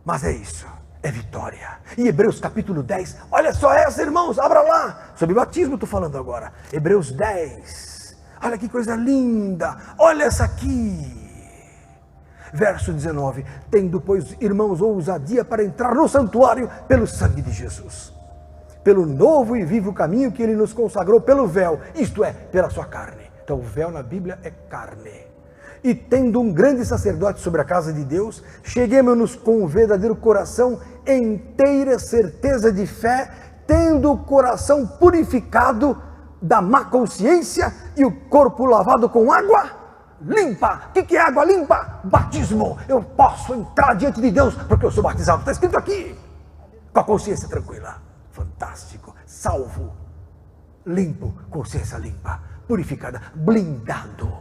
Mas é isso. É vitória. E Hebreus capítulo 10. Olha só essa, irmãos. Abra lá. Sobre batismo estou falando agora. Hebreus 10. Olha que coisa linda. Olha essa aqui. Verso 19. Tendo, pois, irmãos, ousadia para entrar no santuário pelo sangue de Jesus. Pelo novo e vivo caminho que ele nos consagrou pelo véu, isto é, pela sua carne. Então o véu na Bíblia é carne. E tendo um grande sacerdote sobre a casa de Deus, cheguemos-nos com o verdadeiro coração, inteira certeza de fé, tendo o coração purificado da má consciência e o corpo lavado com água limpa. O que é água limpa? Batismo. Eu posso entrar diante de Deus porque eu sou batizado. Está escrito aqui. Com a consciência tranquila. Fantástico, salvo, limpo, consciência limpa, purificada, blindado.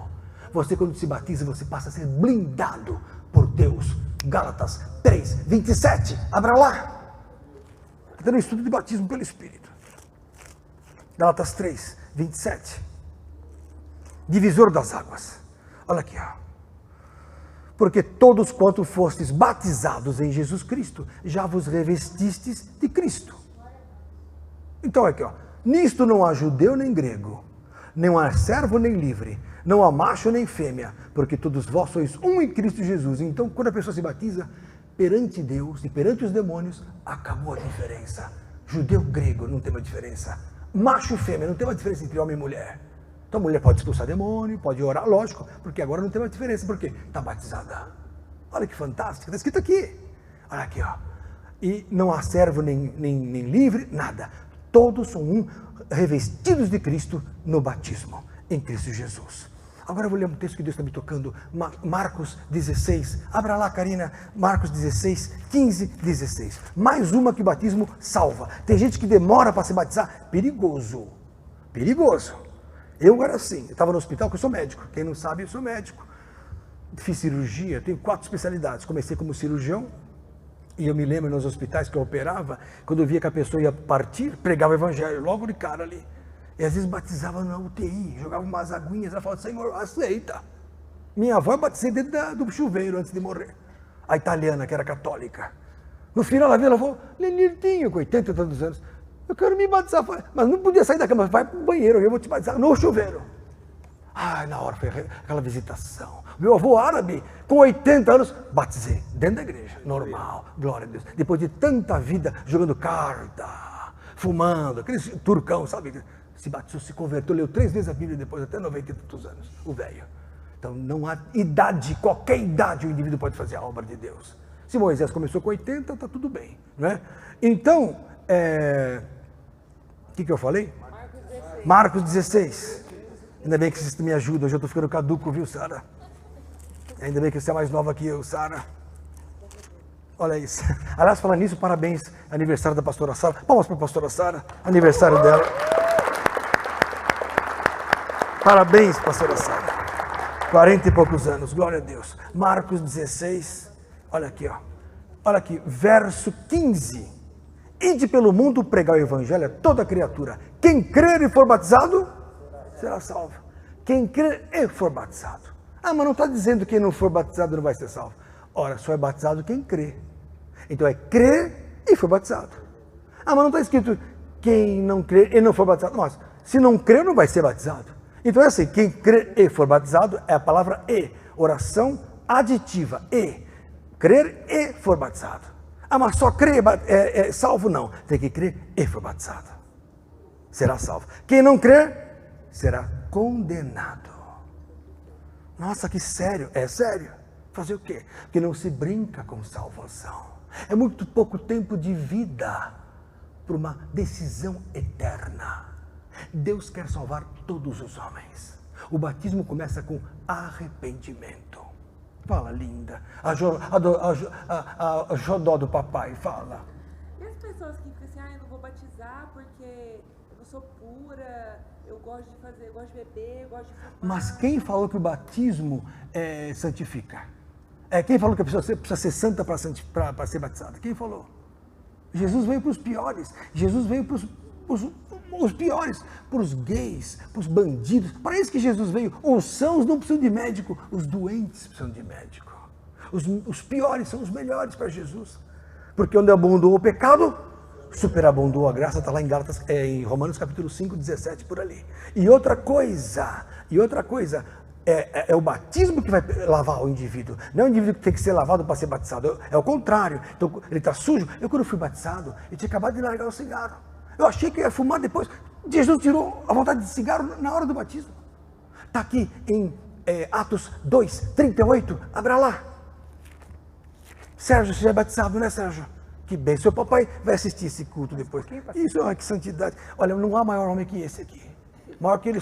Você quando se batiza, você passa a ser blindado por Deus. Gálatas 3, 27, abra lá. Está tendo um estudo de batismo pelo Espírito. Gálatas 3, 27. Divisor das águas. Olha aqui, ó. Porque todos quanto fostes batizados em Jesus Cristo, já vos revestistes de Cristo. Então aqui, ó, nisto não há judeu nem grego, não há servo nem livre, não há macho nem fêmea, porque todos vós sois um em Cristo Jesus. Então, quando a pessoa se batiza, perante Deus e perante os demônios, acabou a diferença. Judeu, grego, não tem uma diferença. Macho e fêmea, não tem uma diferença entre homem e mulher. Então a mulher pode expulsar demônio, pode orar, lógico, porque agora não tem uma diferença, porque está batizada. Olha que fantástico, está escrito aqui. Olha aqui, ó. E não há servo nem livre, nada. Todos são um, revestidos de Cristo no batismo, em Cristo Jesus. Agora eu vou ler um texto que Deus está me tocando, Marcos 16, abra lá, Karina, Marcos 16, 15, 16. Mais uma que o batismo salva. Tem gente que demora para se batizar, perigoso, perigoso. Eu era assim, eu estava no hospital, porque eu sou médico, quem não sabe, eu sou médico. Fiz cirurgia, tenho 4 especialidades, comecei como cirurgião, e eu me lembro nos hospitais que eu operava, quando eu via que a pessoa ia partir, pregava o evangelho logo de cara ali. E às vezes batizava na UTI, jogava umas aguinhas, ela falava, Senhor, aceita. Minha avó eu batizei dentro do chuveiro antes de morrer. A italiana, que era católica. No final ela veio, ela falou, Lenirtinho, com 80 e tantos anos, eu quero me batizar. Mas não podia sair da cama, vai para o banheiro, eu vou te batizar no chuveiro. Ai, na hora foi aquela visitação. Meu avô árabe, com 80 anos, batizei dentro da igreja, normal, glória a Deus. Depois de tanta vida jogando carta, fumando, aquele turcão, sabe? Se batizou, se converteu, leu 3 vezes a Bíblia depois, até 90 e tantos anos, o velho. Então não há idade, qualquer idade o indivíduo pode fazer a obra de Deus. Se Moisés começou com 80, está tudo bem, né? Então, o que eu falei? Marcos 16. Ainda bem que vocês me ajudam, hoje eu estou ficando caduco, viu, Sara? Ainda bem que você é mais nova que eu, Sara. Olha isso. Aliás, falando nisso, parabéns, aniversário da pastora Sara. Palmas para a pastora Sara, aniversário dela. Parabéns, pastora Sara. 40 e poucos anos, glória a Deus. Marcos 16, olha aqui, ó. Olha aqui, verso 15. Ide pelo mundo pregar o evangelho a toda criatura. Quem crer e for batizado, será salvo. quem crer e for batizado. Ah, mas não está dizendo que quem não for batizado não vai ser salvo. Ora, só é batizado quem crê. Então é crer e for batizado. Ah, mas não está escrito quem não crer e não for batizado. Mas se não crer, não vai ser batizado. Então é assim, quem crer e for batizado é a palavra e, oração aditiva, e, crer e for batizado. Ah, mas só crer é salvo? Não, tem que crer e for batizado. Será salvo. Quem não crer, será condenado. Nossa, que sério, é sério. Fazer o quê? Porque não se brinca com salvação. É muito pouco tempo de vida para uma decisão eterna. Deus quer salvar todos os homens. O batismo começa com arrependimento. Fala, linda. A Jodó do papai, fala. E as pessoas que ficam assim, eu não vou batizar porque eu não sou pura, eu gosto de fazer, eu gosto de beber, eu gosto de fumar. Mas quem falou que o batismo santifica? Quem falou que a pessoa precisa ser santa para ser batizada? Quem falou? Jesus veio para os piores. Jesus veio para os piores, para os gays, para os bandidos. Para isso que Jesus veio. Os sãos não precisam de médico, os doentes precisam de médico. Os piores são os melhores para Jesus. Porque onde abundou o pecado, superabundou a graça. Está lá em Gálatas, em Romanos capítulo 5, 17, por ali. E outra coisa, é o batismo que vai lavar o indivíduo. Não é o indivíduo que tem que ser lavado para ser batizado. É o contrário. Então, ele está sujo. Eu, quando fui batizado, eu tinha acabado de largar o cigarro. Eu achei que ia fumar depois. Jesus tirou a vontade de cigarro na hora do batismo. Está aqui em Atos 2, 38. Abra lá. Sérgio, você já é batizado, né, Sérgio? Que bem. Seu papai vai assistir esse culto depois. Isso, que santidade. Olha, não há maior homem que esse aqui. Maior que ele.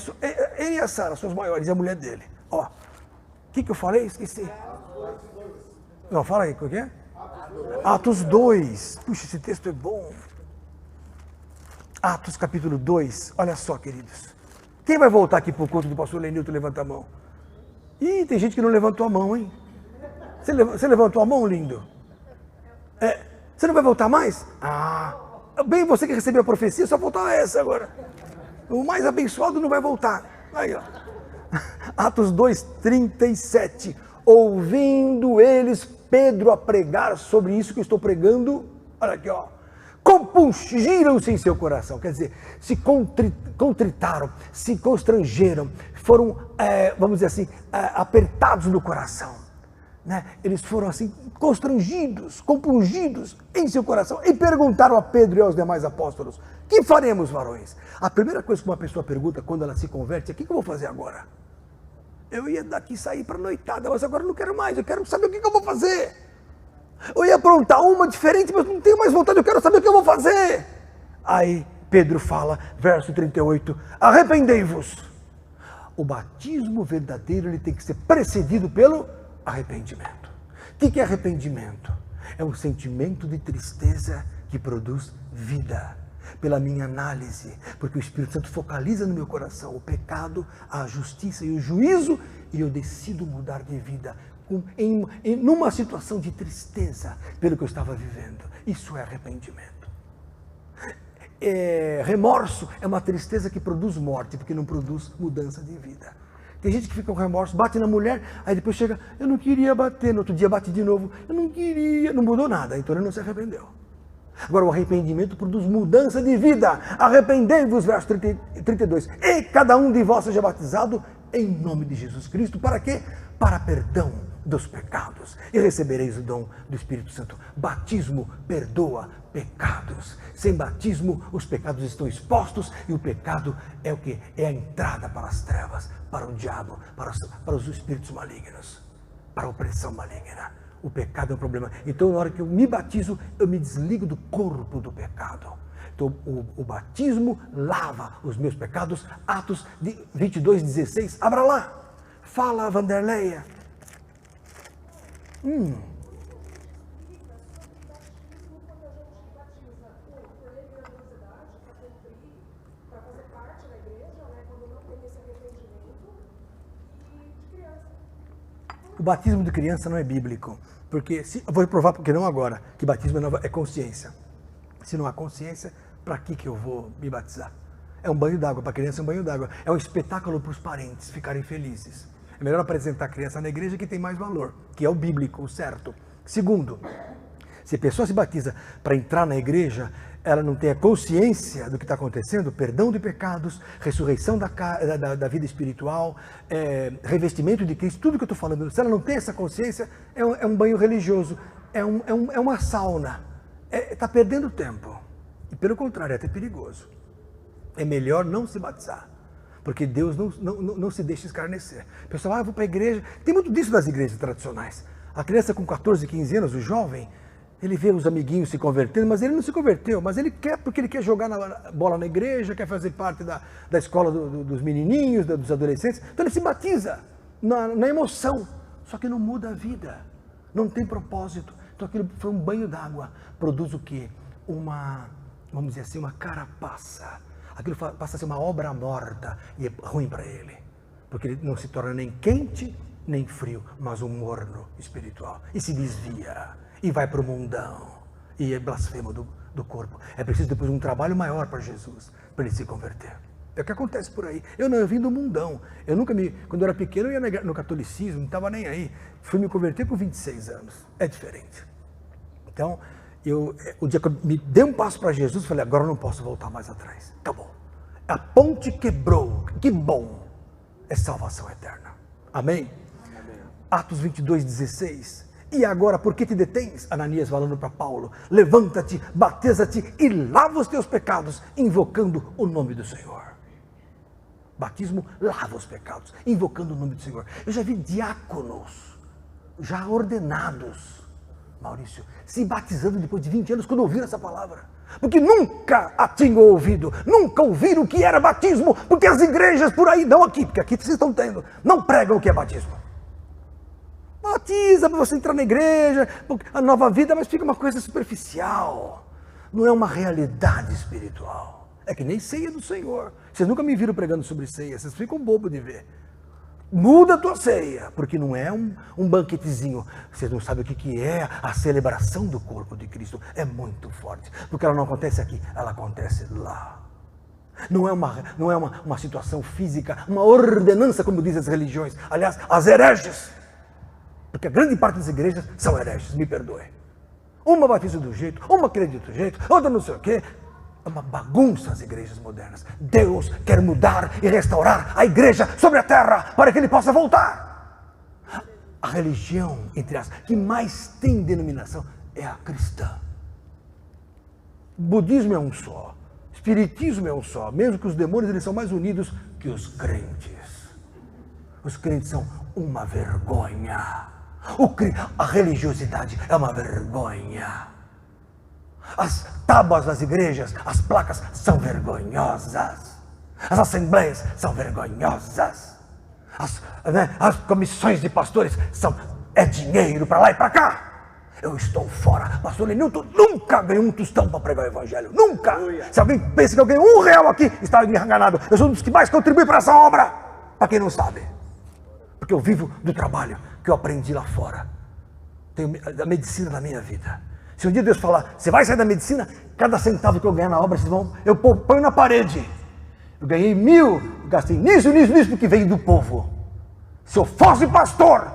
Ele e a Sara são os maiores, e a mulher dele. Ó. O que eu falei? Esqueci. Não, fala aí, o que é? Atos 2. Puxa, esse texto é bom. Atos capítulo 2, olha só, queridos. Quem vai voltar aqui para o culto do pastor Lenilton? Levanta a mão. Ih, tem gente que não levantou a mão, hein? Você levantou a mão, lindo? Você não vai voltar mais? Ah, bem, você que recebeu a profecia, só faltava essa agora. O mais abençoado não vai voltar. Aí, ó. Atos 2, 37. Ouvindo eles Pedro a pregar sobre isso que eu estou pregando, olha aqui, ó. Compungiram-se em seu coração, quer dizer, se contritaram, se constrangeram, foram, vamos dizer assim, apertados no coração, né? Eles foram assim, constrangidos, compungidos em seu coração e perguntaram a Pedro e aos demais apóstolos: que faremos, varões? A primeira coisa que uma pessoa pergunta quando ela se converte é: o que eu vou fazer agora? Eu ia daqui sair para a noitada, mas agora eu não quero mais, eu quero saber o que eu vou fazer. Eu ia aprontar uma diferente, mas não tenho mais vontade, eu quero saber o que eu vou fazer. Aí Pedro fala, verso 38, arrependei-vos. O batismo verdadeiro ele tem que ser precedido pelo arrependimento. O que é arrependimento? É um sentimento de tristeza que produz vida. Pela minha análise, porque o Espírito Santo focaliza no meu coração o pecado, a justiça e o juízo, e eu decido mudar de vida numa situação de tristeza pelo que eu estava vivendo. Isso é arrependimento. Remorso é uma tristeza que produz morte, porque não produz mudança de vida. Tem gente que fica com remorso, bate na mulher, aí depois chega, eu não queria bater, no outro dia bate de novo, eu não queria, não mudou nada, então ele não se arrependeu. Agora o arrependimento produz mudança de vida. Arrependei-vos, verso 32. E cada um de vós seja batizado em nome de Jesus Cristo. Para quê? Para perdão dos pecados. E recebereis o dom do Espírito Santo. Batismo perdoa pecados. Sem batismo, os pecados estão expostos. E o pecado é o quê? É a entrada para as trevas, para o diabo, para os espíritos malignos, para a opressão maligna. O pecado é um problema. Então, na hora que eu me batizo, eu me desligo do corpo do pecado. Então, o batismo lava os meus pecados. Atos 22, 16. Abra lá. Fala, Vanderleia. O batismo de criança não é bíblico. Porque, eu vou provar porque não agora, que batismo é consciência. Se não há consciência, para que eu vou me batizar? É um banho d'água, para a criança é um banho d'água. É um espetáculo para os parentes ficarem felizes. É melhor apresentar a criança na igreja que tem mais valor, que é o bíblico, o certo. Segundo, se a pessoa se batiza para entrar na igreja, ela não tem a consciência do que está acontecendo, perdão de pecados, ressurreição da vida espiritual, revestimento de Cristo, tudo que eu estou falando. Se ela não tem essa consciência, é um banho religioso, é uma sauna, está perdendo tempo. E pelo contrário, é até perigoso. É melhor não se batizar, porque Deus não se deixa escarnecer. O pessoal, eu vou para a igreja. Tem muito disso das igrejas tradicionais. A criança com 14, 15 anos, o jovem, ele vê os amiguinhos se convertendo, mas ele não se converteu. Mas ele quer, porque ele quer jogar bola na igreja, quer fazer parte da escola dos menininhos, dos adolescentes. Então ele se batiza na emoção, só que não muda a vida, não tem propósito. Então aquilo foi um banho d'água. Produz o quê? Vamos dizer assim, uma carapaça. Aquilo passa a ser uma obra morta e é ruim para ele, porque ele não se torna nem quente, nem frio, mas um morno espiritual. E se desvia, e vai para o mundão, e é blasfemo do corpo. É preciso depois um trabalho maior para Jesus, para ele se converter. É o que acontece por aí. Eu vim do mundão. Quando eu era pequeno, eu ia no catolicismo, não estava nem aí. Fui me converter com 26 anos. É diferente. Então, o dia que eu me dei um passo para Jesus, falei, agora eu não posso voltar mais atrás. Acabou. A ponte quebrou. Que bom. É salvação eterna. Amém? Amém. Atos 22, 16. E agora, por que te detens? Ananias falando para Paulo. Levanta-te, batiza-te e lava os teus pecados, invocando o nome do Senhor. Batismo lava os pecados, invocando o nome do Senhor. Eu já vi diáconos, já ordenados, Maurício, se batizando depois de 20 anos quando ouviram essa palavra. Porque nunca a tinham ouvido, nunca ouviram o que era batismo, porque as igrejas por aí, não aqui, porque aqui vocês estão tendo, não pregam o que é batismo. Batiza para você entrar na igreja, a nova vida, mas fica uma coisa superficial, não é uma realidade espiritual. É que nem ceia do Senhor. Vocês nunca me viram pregando sobre ceia, vocês ficam bobos de ver. Muda a tua ceia, porque não é um banquetezinho. Vocês não sabem o que é a celebração do corpo de Cristo. É muito forte, porque ela não acontece aqui, ela acontece lá. Não é uma situação física, uma ordenança, como dizem as religiões. Aliás, as hereges, porque a grande parte das igrejas são hereges, me perdoe. Uma batiza do jeito, uma acredita do jeito, outra não sei o quê. É uma bagunça as igrejas modernas. Deus quer mudar e restaurar a igreja sobre a terra para que ele possa voltar. A religião, entre as que mais tem denominação, é a cristã. O budismo é um só. O espiritismo é um só. Mesmo que os demônios eles são mais unidos que os crentes. Os crentes são uma vergonha. A religiosidade é uma vergonha. As tábuas das igrejas, as placas são vergonhosas. As assembleias são vergonhosas. As comissões de pastores é dinheiro para lá e para cá. Eu estou fora. Pastor Lenilton nunca ganhou um tostão para pregar o evangelho. Nunca. Se alguém pensa que eu ganhei R$1 aqui, está enganado. Eu sou um dos que mais contribui para essa obra. Para quem não sabe. Porque eu vivo do trabalho que eu aprendi lá fora. Tenho a medicina na minha vida. Se um dia Deus falar, você vai sair da medicina, cada centavo que eu ganhar na obra, eu ponho na parede. Eu ganhei 1.000, gastei nisso, porque veio do povo. Se eu fosse pastor,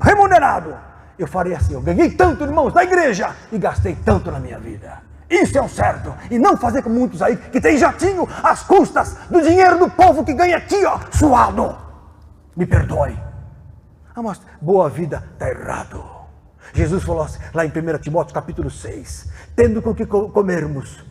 remunerado, eu faria assim, eu ganhei tanto, irmãos, na igreja, e gastei tanto na minha vida. Isso é o certo. E não fazer como muitos aí, que tem jatinho às custas do dinheiro do povo que ganha aqui, ó, suado. Me perdoe. Mas boa vida está errado. Jesus falou assim, lá em 1 Timóteo capítulo 6, tendo com que comermos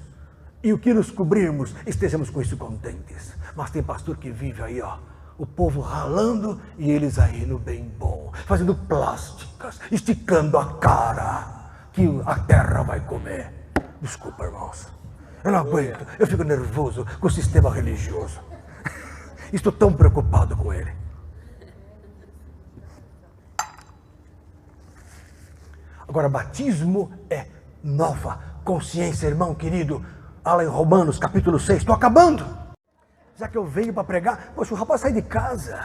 e o que nos cobrirmos, estejamos com isso contentes. Mas tem pastor que vive aí, ó, o povo ralando e eles aí no bem bom, fazendo plásticas, esticando a cara, que a terra vai comer. Desculpa, irmãos, eu não aguento, eu fico nervoso com o sistema religioso. Estou tão preocupado com ele. Agora, batismo é nova consciência, irmão querido. Lá em Romanos, capítulo 6, estou acabando. Já que eu venho para pregar, poxa, o rapaz sai de casa.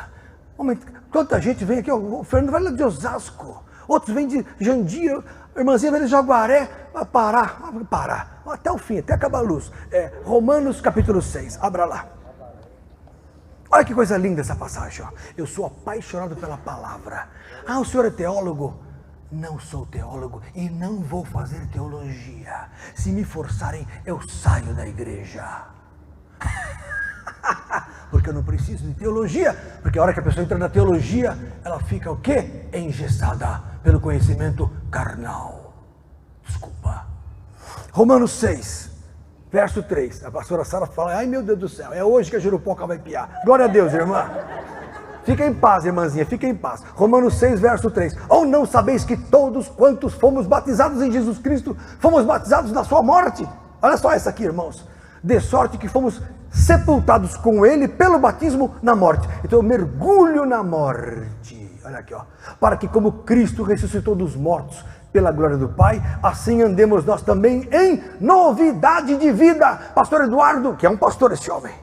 Tanta gente vem aqui, o Fernando vai lá de Osasco. Outros vêm de Jandira, irmãzinha vem de Jaguaré, vai parar, até o fim, até acabar a luz. Romanos capítulo 6, abra lá. Olha que coisa linda essa passagem, ó. Eu sou apaixonado pela palavra. Ah, o senhor é teólogo? Não sou teólogo e não vou fazer teologia. Se me forçarem, eu saio da igreja. Porque eu não preciso de teologia, porque a hora que a pessoa entra na teologia, ela fica o quê? Engessada pelo conhecimento carnal. Desculpa. Romanos 6, verso 3. A pastora Sara fala, ai meu Deus do céu, é hoje que a Jurupoca vai piar. Glória a Deus, irmã. Fica em paz, irmãzinha, fica em paz. Romanos 6, verso 3. Ou não sabeis que todos quantos fomos batizados em Jesus Cristo, fomos batizados na sua morte? Olha só essa aqui, irmãos. De sorte que fomos sepultados com ele pelo batismo na morte. Então eu mergulho na morte. Olha aqui, ó. Para que como Cristo ressuscitou dos mortos pela glória do Pai, assim andemos nós também em novidade de vida. Pastor Eduardo, que é um pastor esse homem,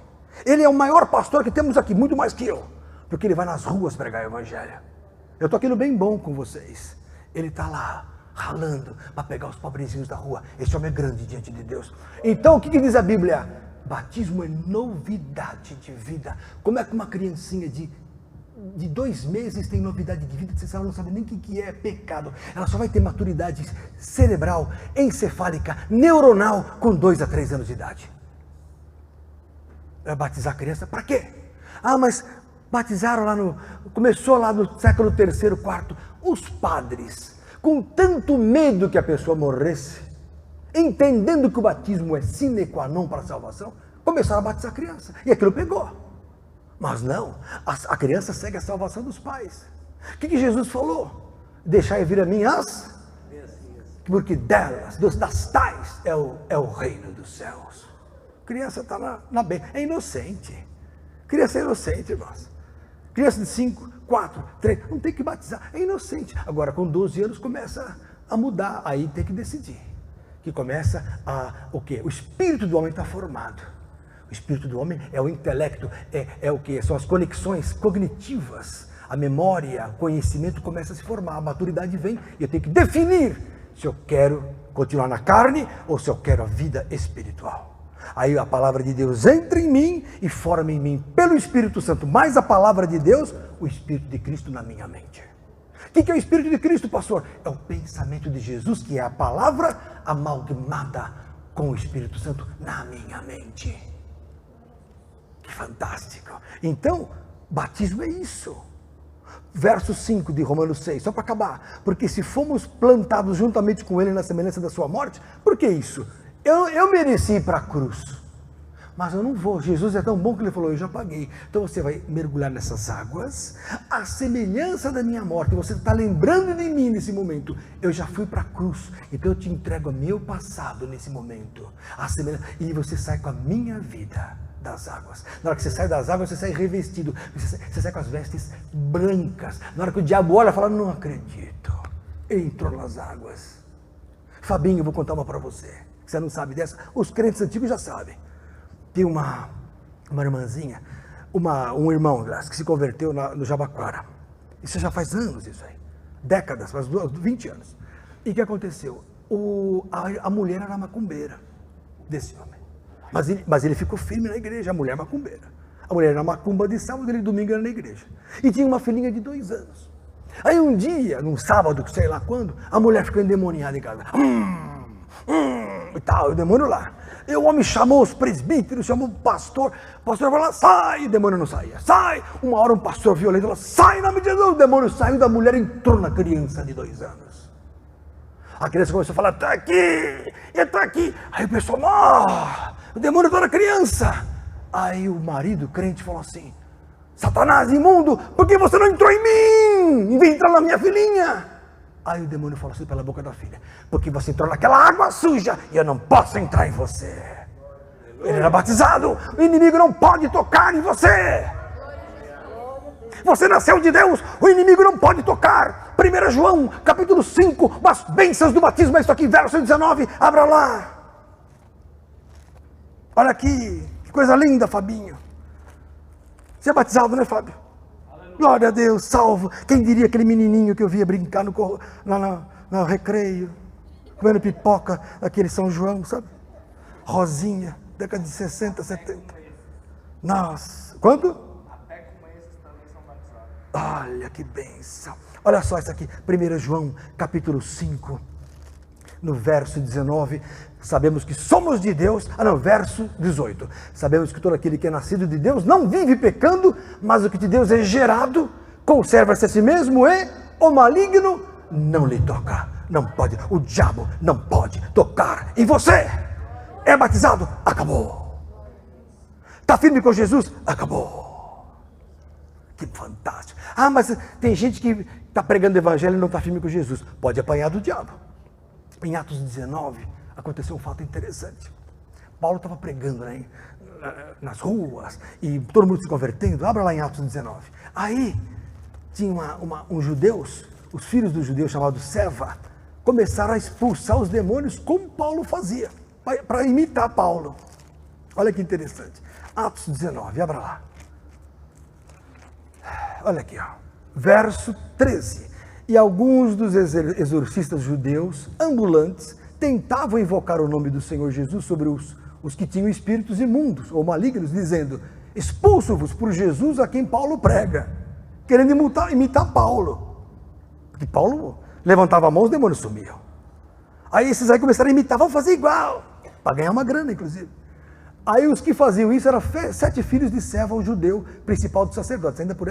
ele é o maior pastor que temos aqui, muito mais que eu, porque ele vai nas ruas pregar o evangelho. Eu estou aqui no Bem Bom com vocês, ele está lá ralando para pegar os pobrezinhos da rua. Esse homem é grande diante de Deus. Então o que diz a Bíblia? Batismo é novidade de vida. Como é que uma criancinha de 2 meses tem novidade de vida? Ela não sabe nem o que é pecado. Ela só vai ter maturidade cerebral, encefálica, neuronal com 2 a 3 anos de idade. Vai batizar a criança para quê? Ah, mas batizaram começou lá no século III, IV, os padres, com tanto medo que a pessoa morresse, entendendo que o batismo é sine qua non para a salvação, começaram a batizar a criança, e aquilo pegou. Mas não, a criança segue a salvação dos pais. O que Jesus falou? Deixai vir a mim as, porque delas, das tais, é o reino dos céus. A criança está na bem, é inocente. Criança é inocente, irmãos. Criança de 5, 4, 3, não tem que batizar, é inocente. Agora com 12 anos começa a mudar, aí tem que decidir. Que começa o quê? O espírito do homem está formado. O espírito do homem é o intelecto, é o quê? São as conexões cognitivas. A memória, o conhecimento começa a se formar, a maturidade vem e eu tenho que definir se eu quero continuar na carne ou se eu quero a vida espiritual. Aí a palavra de Deus entra em mim e forma em mim pelo Espírito Santo, mais a palavra de Deus, o Espírito de Cristo na minha mente. O que é o Espírito de Cristo, pastor? É o pensamento de Jesus, que é a palavra amalgamada com o Espírito Santo na minha mente. Que fantástico! Então, batismo é isso. Verso 5 de Romanos 6, só para acabar. Porque se fomos plantados juntamente com ele na semelhança da sua morte, por que isso? Eu mereci ir para a cruz, mas eu não vou. Jesus é tão bom que ele falou, eu já paguei. Então você vai mergulhar nessas águas, a semelhança da minha morte. Você está lembrando de mim nesse momento. Eu já fui para a cruz, então eu te entrego o meu passado nesse momento. E você sai com a minha vida das águas. Na hora que você sai das águas, você sai revestido. Você sai com as vestes brancas. Na hora que o diabo olha, fala, não acredito. Entrou nas águas. Fabinho, eu vou contar uma para você. Você não sabe dessa? Os crentes antigos já sabem. Tem uma irmãzinha, um irmão que se converteu no Jabaquara. Isso já faz anos, isso aí. Décadas, faz 20 anos. E o que aconteceu? A mulher era macumbeira desse homem. Mas ele ficou firme na igreja, a mulher macumbeira. A mulher era macumba de sábado, ele domingo era na igreja. E tinha uma filhinha de 2 anos. Aí um dia, num sábado, sei lá quando, a mulher ficou endemoniada em casa. E tal, o demônio lá. E o homem chamou os presbíteros, chamou o pastor falou lá, sai, o demônio não saía, sai. Uma hora um pastor violento falou, sai em nome de Jesus, o demônio saiu da mulher e entrou na criança de 2 anos. A criança começou a falar, tá aqui, eu tô aqui. Aí o pessoal, o demônio está na criança. Aí o marido, crente, falou assim, Satanás imundo, por que você não entrou em mim? Em vez de entrar na minha filhinha. Aí o demônio falou assim pela boca da filha, porque você entrou naquela água suja e eu não posso entrar em você. Ele era batizado, o inimigo não pode tocar em você. Você nasceu de Deus, o inimigo não pode tocar. 1 João, capítulo 5, as bênçãos do batismo, é isso aqui, verso 19, abra lá. Olha aqui, que coisa linda, Fabinho. Você é batizado, né, Fábio? Aleluia. Glória a Deus, salvo. Quem diria aquele menininho que eu via brincar no recreio, comendo pipoca, aquele São João, sabe? Rosinha, década de 60, 70. Nossa, quando? Até com meses também são batizados. Olha que bênção. Olha só isso aqui, 1 João, capítulo 5, no verso 19, sabemos que somos de Deus, verso 18, sabemos que todo aquele que é nascido de Deus não vive pecando, mas o que de Deus é gerado, conserva-se a si mesmo e o maligno não lhe toca, não pode, o diabo não pode tocar em você. É batizado? Acabou. Está firme com Jesus? Acabou. Que fantástico. Mas tem gente que está pregando o evangelho e não está firme com Jesus. Pode apanhar do diabo. Em Atos 19, aconteceu um fato interessante. Paulo estava pregando, né, nas ruas e todo mundo se convertendo. Abra lá em Atos 19. Aí tinha uns judeus, os filhos dos judeus chamados Seva, começaram a expulsar os demônios como Paulo fazia, para imitar Paulo. Olha que interessante. Atos 19, abra lá. Olha aqui, verso 13. E alguns dos exorcistas judeus ambulantes tentavam invocar o nome do Senhor Jesus sobre os que tinham espíritos imundos ou malignos, dizendo: expulso-vos por Jesus a quem Paulo prega, querendo imitar Paulo. Porque Paulo levantava a mão, os demônios sumiam. Aí esses aí começaram a imitar, vamos fazer igual, para ganhar uma grana, inclusive. Aí os que faziam isso eram 7 filhos de Seva, o judeu principal dos sacerdotes, ainda por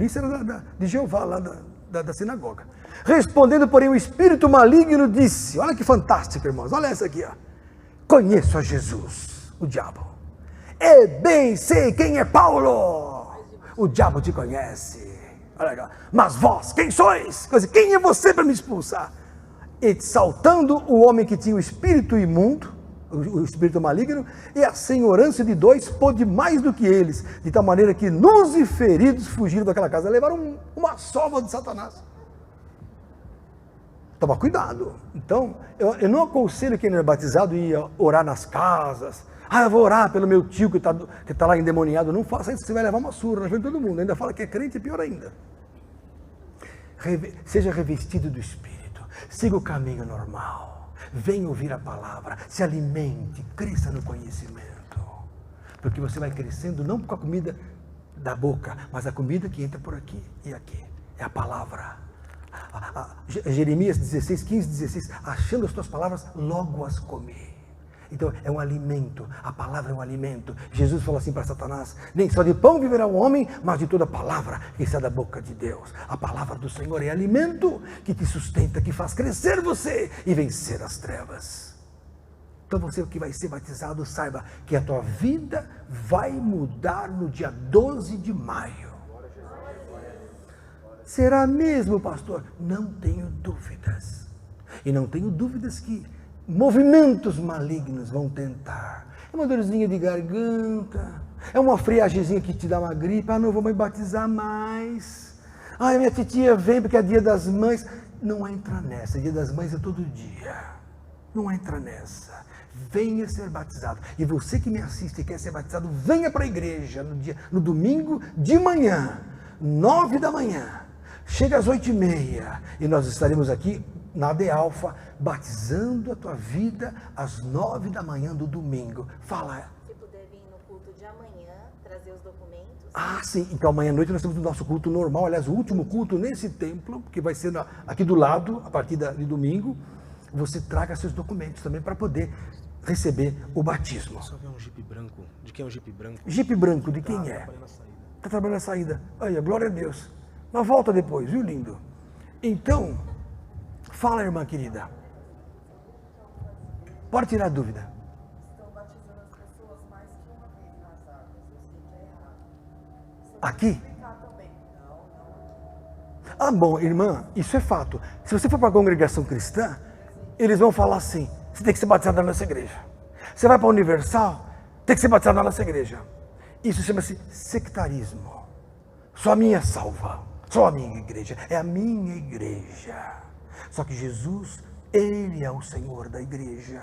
isso era de Jeová, lá da sinagoga. Respondendo, porém, o espírito maligno disse, olha que fantástico, irmãos, olha essa aqui, conheço a Jesus, o diabo, e bem sei quem é Paulo, o diabo te conhece, olha, mas vós, quem sois? Quem é você para me expulsar? E saltando o homem que tinha o espírito imundo, o espírito maligno, e a senhorança de 2 pôde mais do que eles, de tal maneira que nus e feridos fugiram daquela casa, levaram uma sova de Satanás. Toma cuidado. Então, eu não aconselho quem não é batizado ir orar nas casas. Eu vou orar pelo meu tio que está lá endemoniado. Não faça isso, você vai levar uma surra na frente de todo mundo, ainda fala que é crente, pior ainda. Seja revestido do Espírito, siga o caminho normal. Venha ouvir a palavra, se alimente, cresça no conhecimento. Porque você vai crescendo não com a comida da boca, mas a comida que entra por aqui e aqui. É a palavra. Jeremias 16, 15, 16. Achando as tuas palavras, logo as comi. Então é um alimento, a palavra é um alimento. Jesus falou assim para Satanás: nem só de pão viverá o homem, mas de toda palavra que sai da boca de Deus. A palavra do Senhor é alimento que te sustenta, que faz crescer você e vencer as trevas. Então você que vai ser batizado, saiba que a tua vida vai mudar no dia 12 de maio. Será mesmo, pastor? Não tenho dúvidas. E não tenho dúvidas que movimentos malignos vão tentar. É uma dorzinha de garganta, é uma friagemzinha que te dá uma gripe. Não vou me batizar mais. Minha titia vem porque é dia das mães. Não entra nessa, dia das mães é todo dia. Não entra nessa. Venha ser batizado. E você que me assiste e quer ser batizado, venha para a igreja no domingo de manhã, 9 da manhã. Chega às 8h30 e nós estaremos aqui na De Alfa, batizando a tua vida às 9 da manhã do domingo. Fala. Se puder vir no culto de amanhã, trazer os documentos. Sim. Então amanhã à noite nós temos o nosso culto normal, aliás, o último culto nesse templo, que vai ser aqui do lado, a partir de domingo. Você traga seus documentos também para poder receber o batismo. Só ver um Jeep branco. De quem é o Jeep branco? Jeep branco, de quem é? Está trabalhando na saída. Olha, glória a Deus. Mas volta depois, viu, lindo? Então, fala, irmã querida. Pode tirar a dúvida. Estão batizando as pessoas mais que uma vez nas águas. Eu sei que é errado. Aqui? Também. Não. Bom, irmã, isso é fato. Se você for para a congregação cristã, eles vão falar assim: você tem que ser batizado na nossa igreja. Você vai para a Universal, tem que ser batizado na nossa igreja. Isso chama-se sectarismo. Só a minha salva. Só a minha igreja. É a minha igreja. Só que Jesus, Ele é o Senhor da igreja.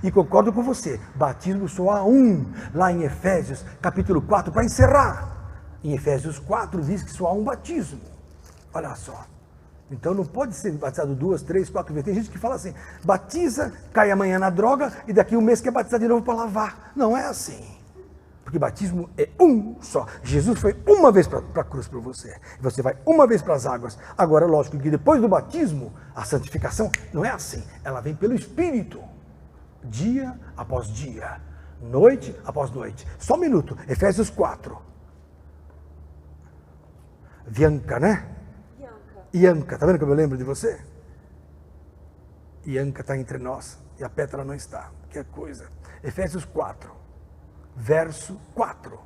E concordo com você, batismo só há um, lá em Efésios, capítulo 4, para encerrar. Em Efésios 4 diz que só há um batismo. Olha só. Então não pode ser batizado 2, 3, 4 vezes. Tem gente que fala assim, batiza, cai amanhã na droga e daqui um mês quer batizar de novo para lavar. Não é assim. Porque batismo é um só. Jesus foi uma vez para a cruz para você. E você vai uma vez para as águas. Agora, lógico que depois do batismo, a santificação não é assim. Ela vem pelo Espírito. Dia após dia. Noite após noite. Só um minuto. Efésios 4. Bianca, né? Ianca, tá vendo como eu lembro de você? Ianca está entre nós e a Petra não está. Que coisa. Efésios 4, verso 4.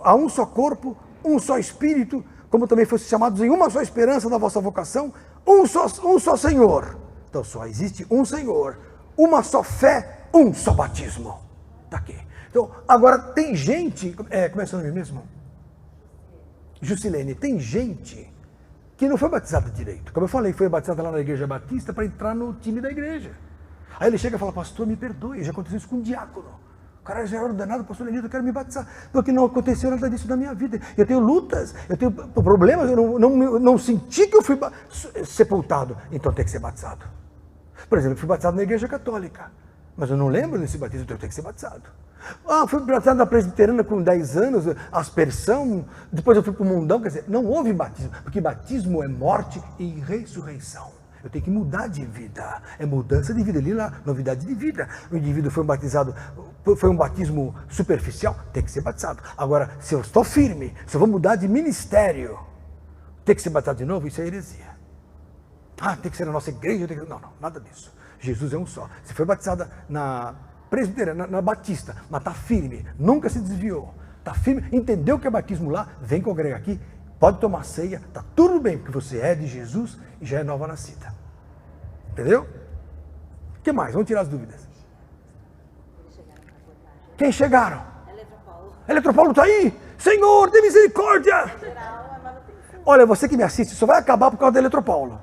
Há um só corpo, um só Espírito, como também fosse chamados em uma só esperança da vossa vocação, um só Senhor. Então só existe um Senhor, uma só fé, um só batismo. Está aqui. Então, agora tem gente, como é seu nome mesmo? Jusilene, tem gente que não foi batizado direito. Como eu falei, foi batizado lá na igreja batista para entrar no time da igreja. Aí ele chega e fala, pastor, me perdoe, já aconteceu isso com um diácono. O cara já era ordenado, pastor Lenildo, eu quero me batizar, porque não aconteceu nada disso na minha vida. Eu tenho lutas, eu tenho problemas, eu não senti que eu fui sepultado, então tem que ser batizado. Por exemplo, eu fui batizado na igreja católica, mas eu não lembro desse batismo, então eu tenho que ser batizado. Fui batizado na presbiteriana com 10 anos, aspersão, depois eu fui para o mundão, quer dizer, não houve batismo, porque batismo é morte e ressurreição. Eu tenho que mudar de vida, é mudança de vida, ali lá, novidade de vida. O indivíduo foi batizado, foi um batismo superficial, tem que ser batizado. Agora, se eu estou firme, se eu vou mudar de ministério, tem que ser batizado de novo, isso é heresia. Tem que ser na nossa igreja, não, nada disso. Jesus é um só. Se foi batizada na presbiteriana, na batista, mas está firme, nunca se desviou, está firme, entendeu que é batismo lá, vem congregar aqui, pode tomar ceia, está tudo bem, porque você é de Jesus e já é nova nascida. Entendeu? O que mais? Vamos tirar as dúvidas. Quem chegaram? Eletropaulo está aí? Senhor, dê misericórdia! Olha, você que me assiste, só vai acabar por causa da Eletropaulo.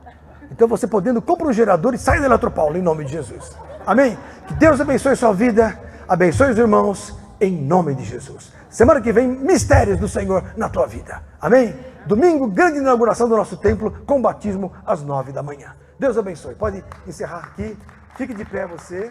Então você podendo, compra um gerador e sai da Eletropaulo, em nome de Jesus. Amém? Que Deus abençoe sua vida, abençoe os irmãos, em nome de Jesus. Semana que vem, mistérios do Senhor na tua vida. Amém? Domingo, grande inauguração do nosso templo, com batismo às 9 da manhã. Deus abençoe. Pode encerrar aqui. Fique de pé você.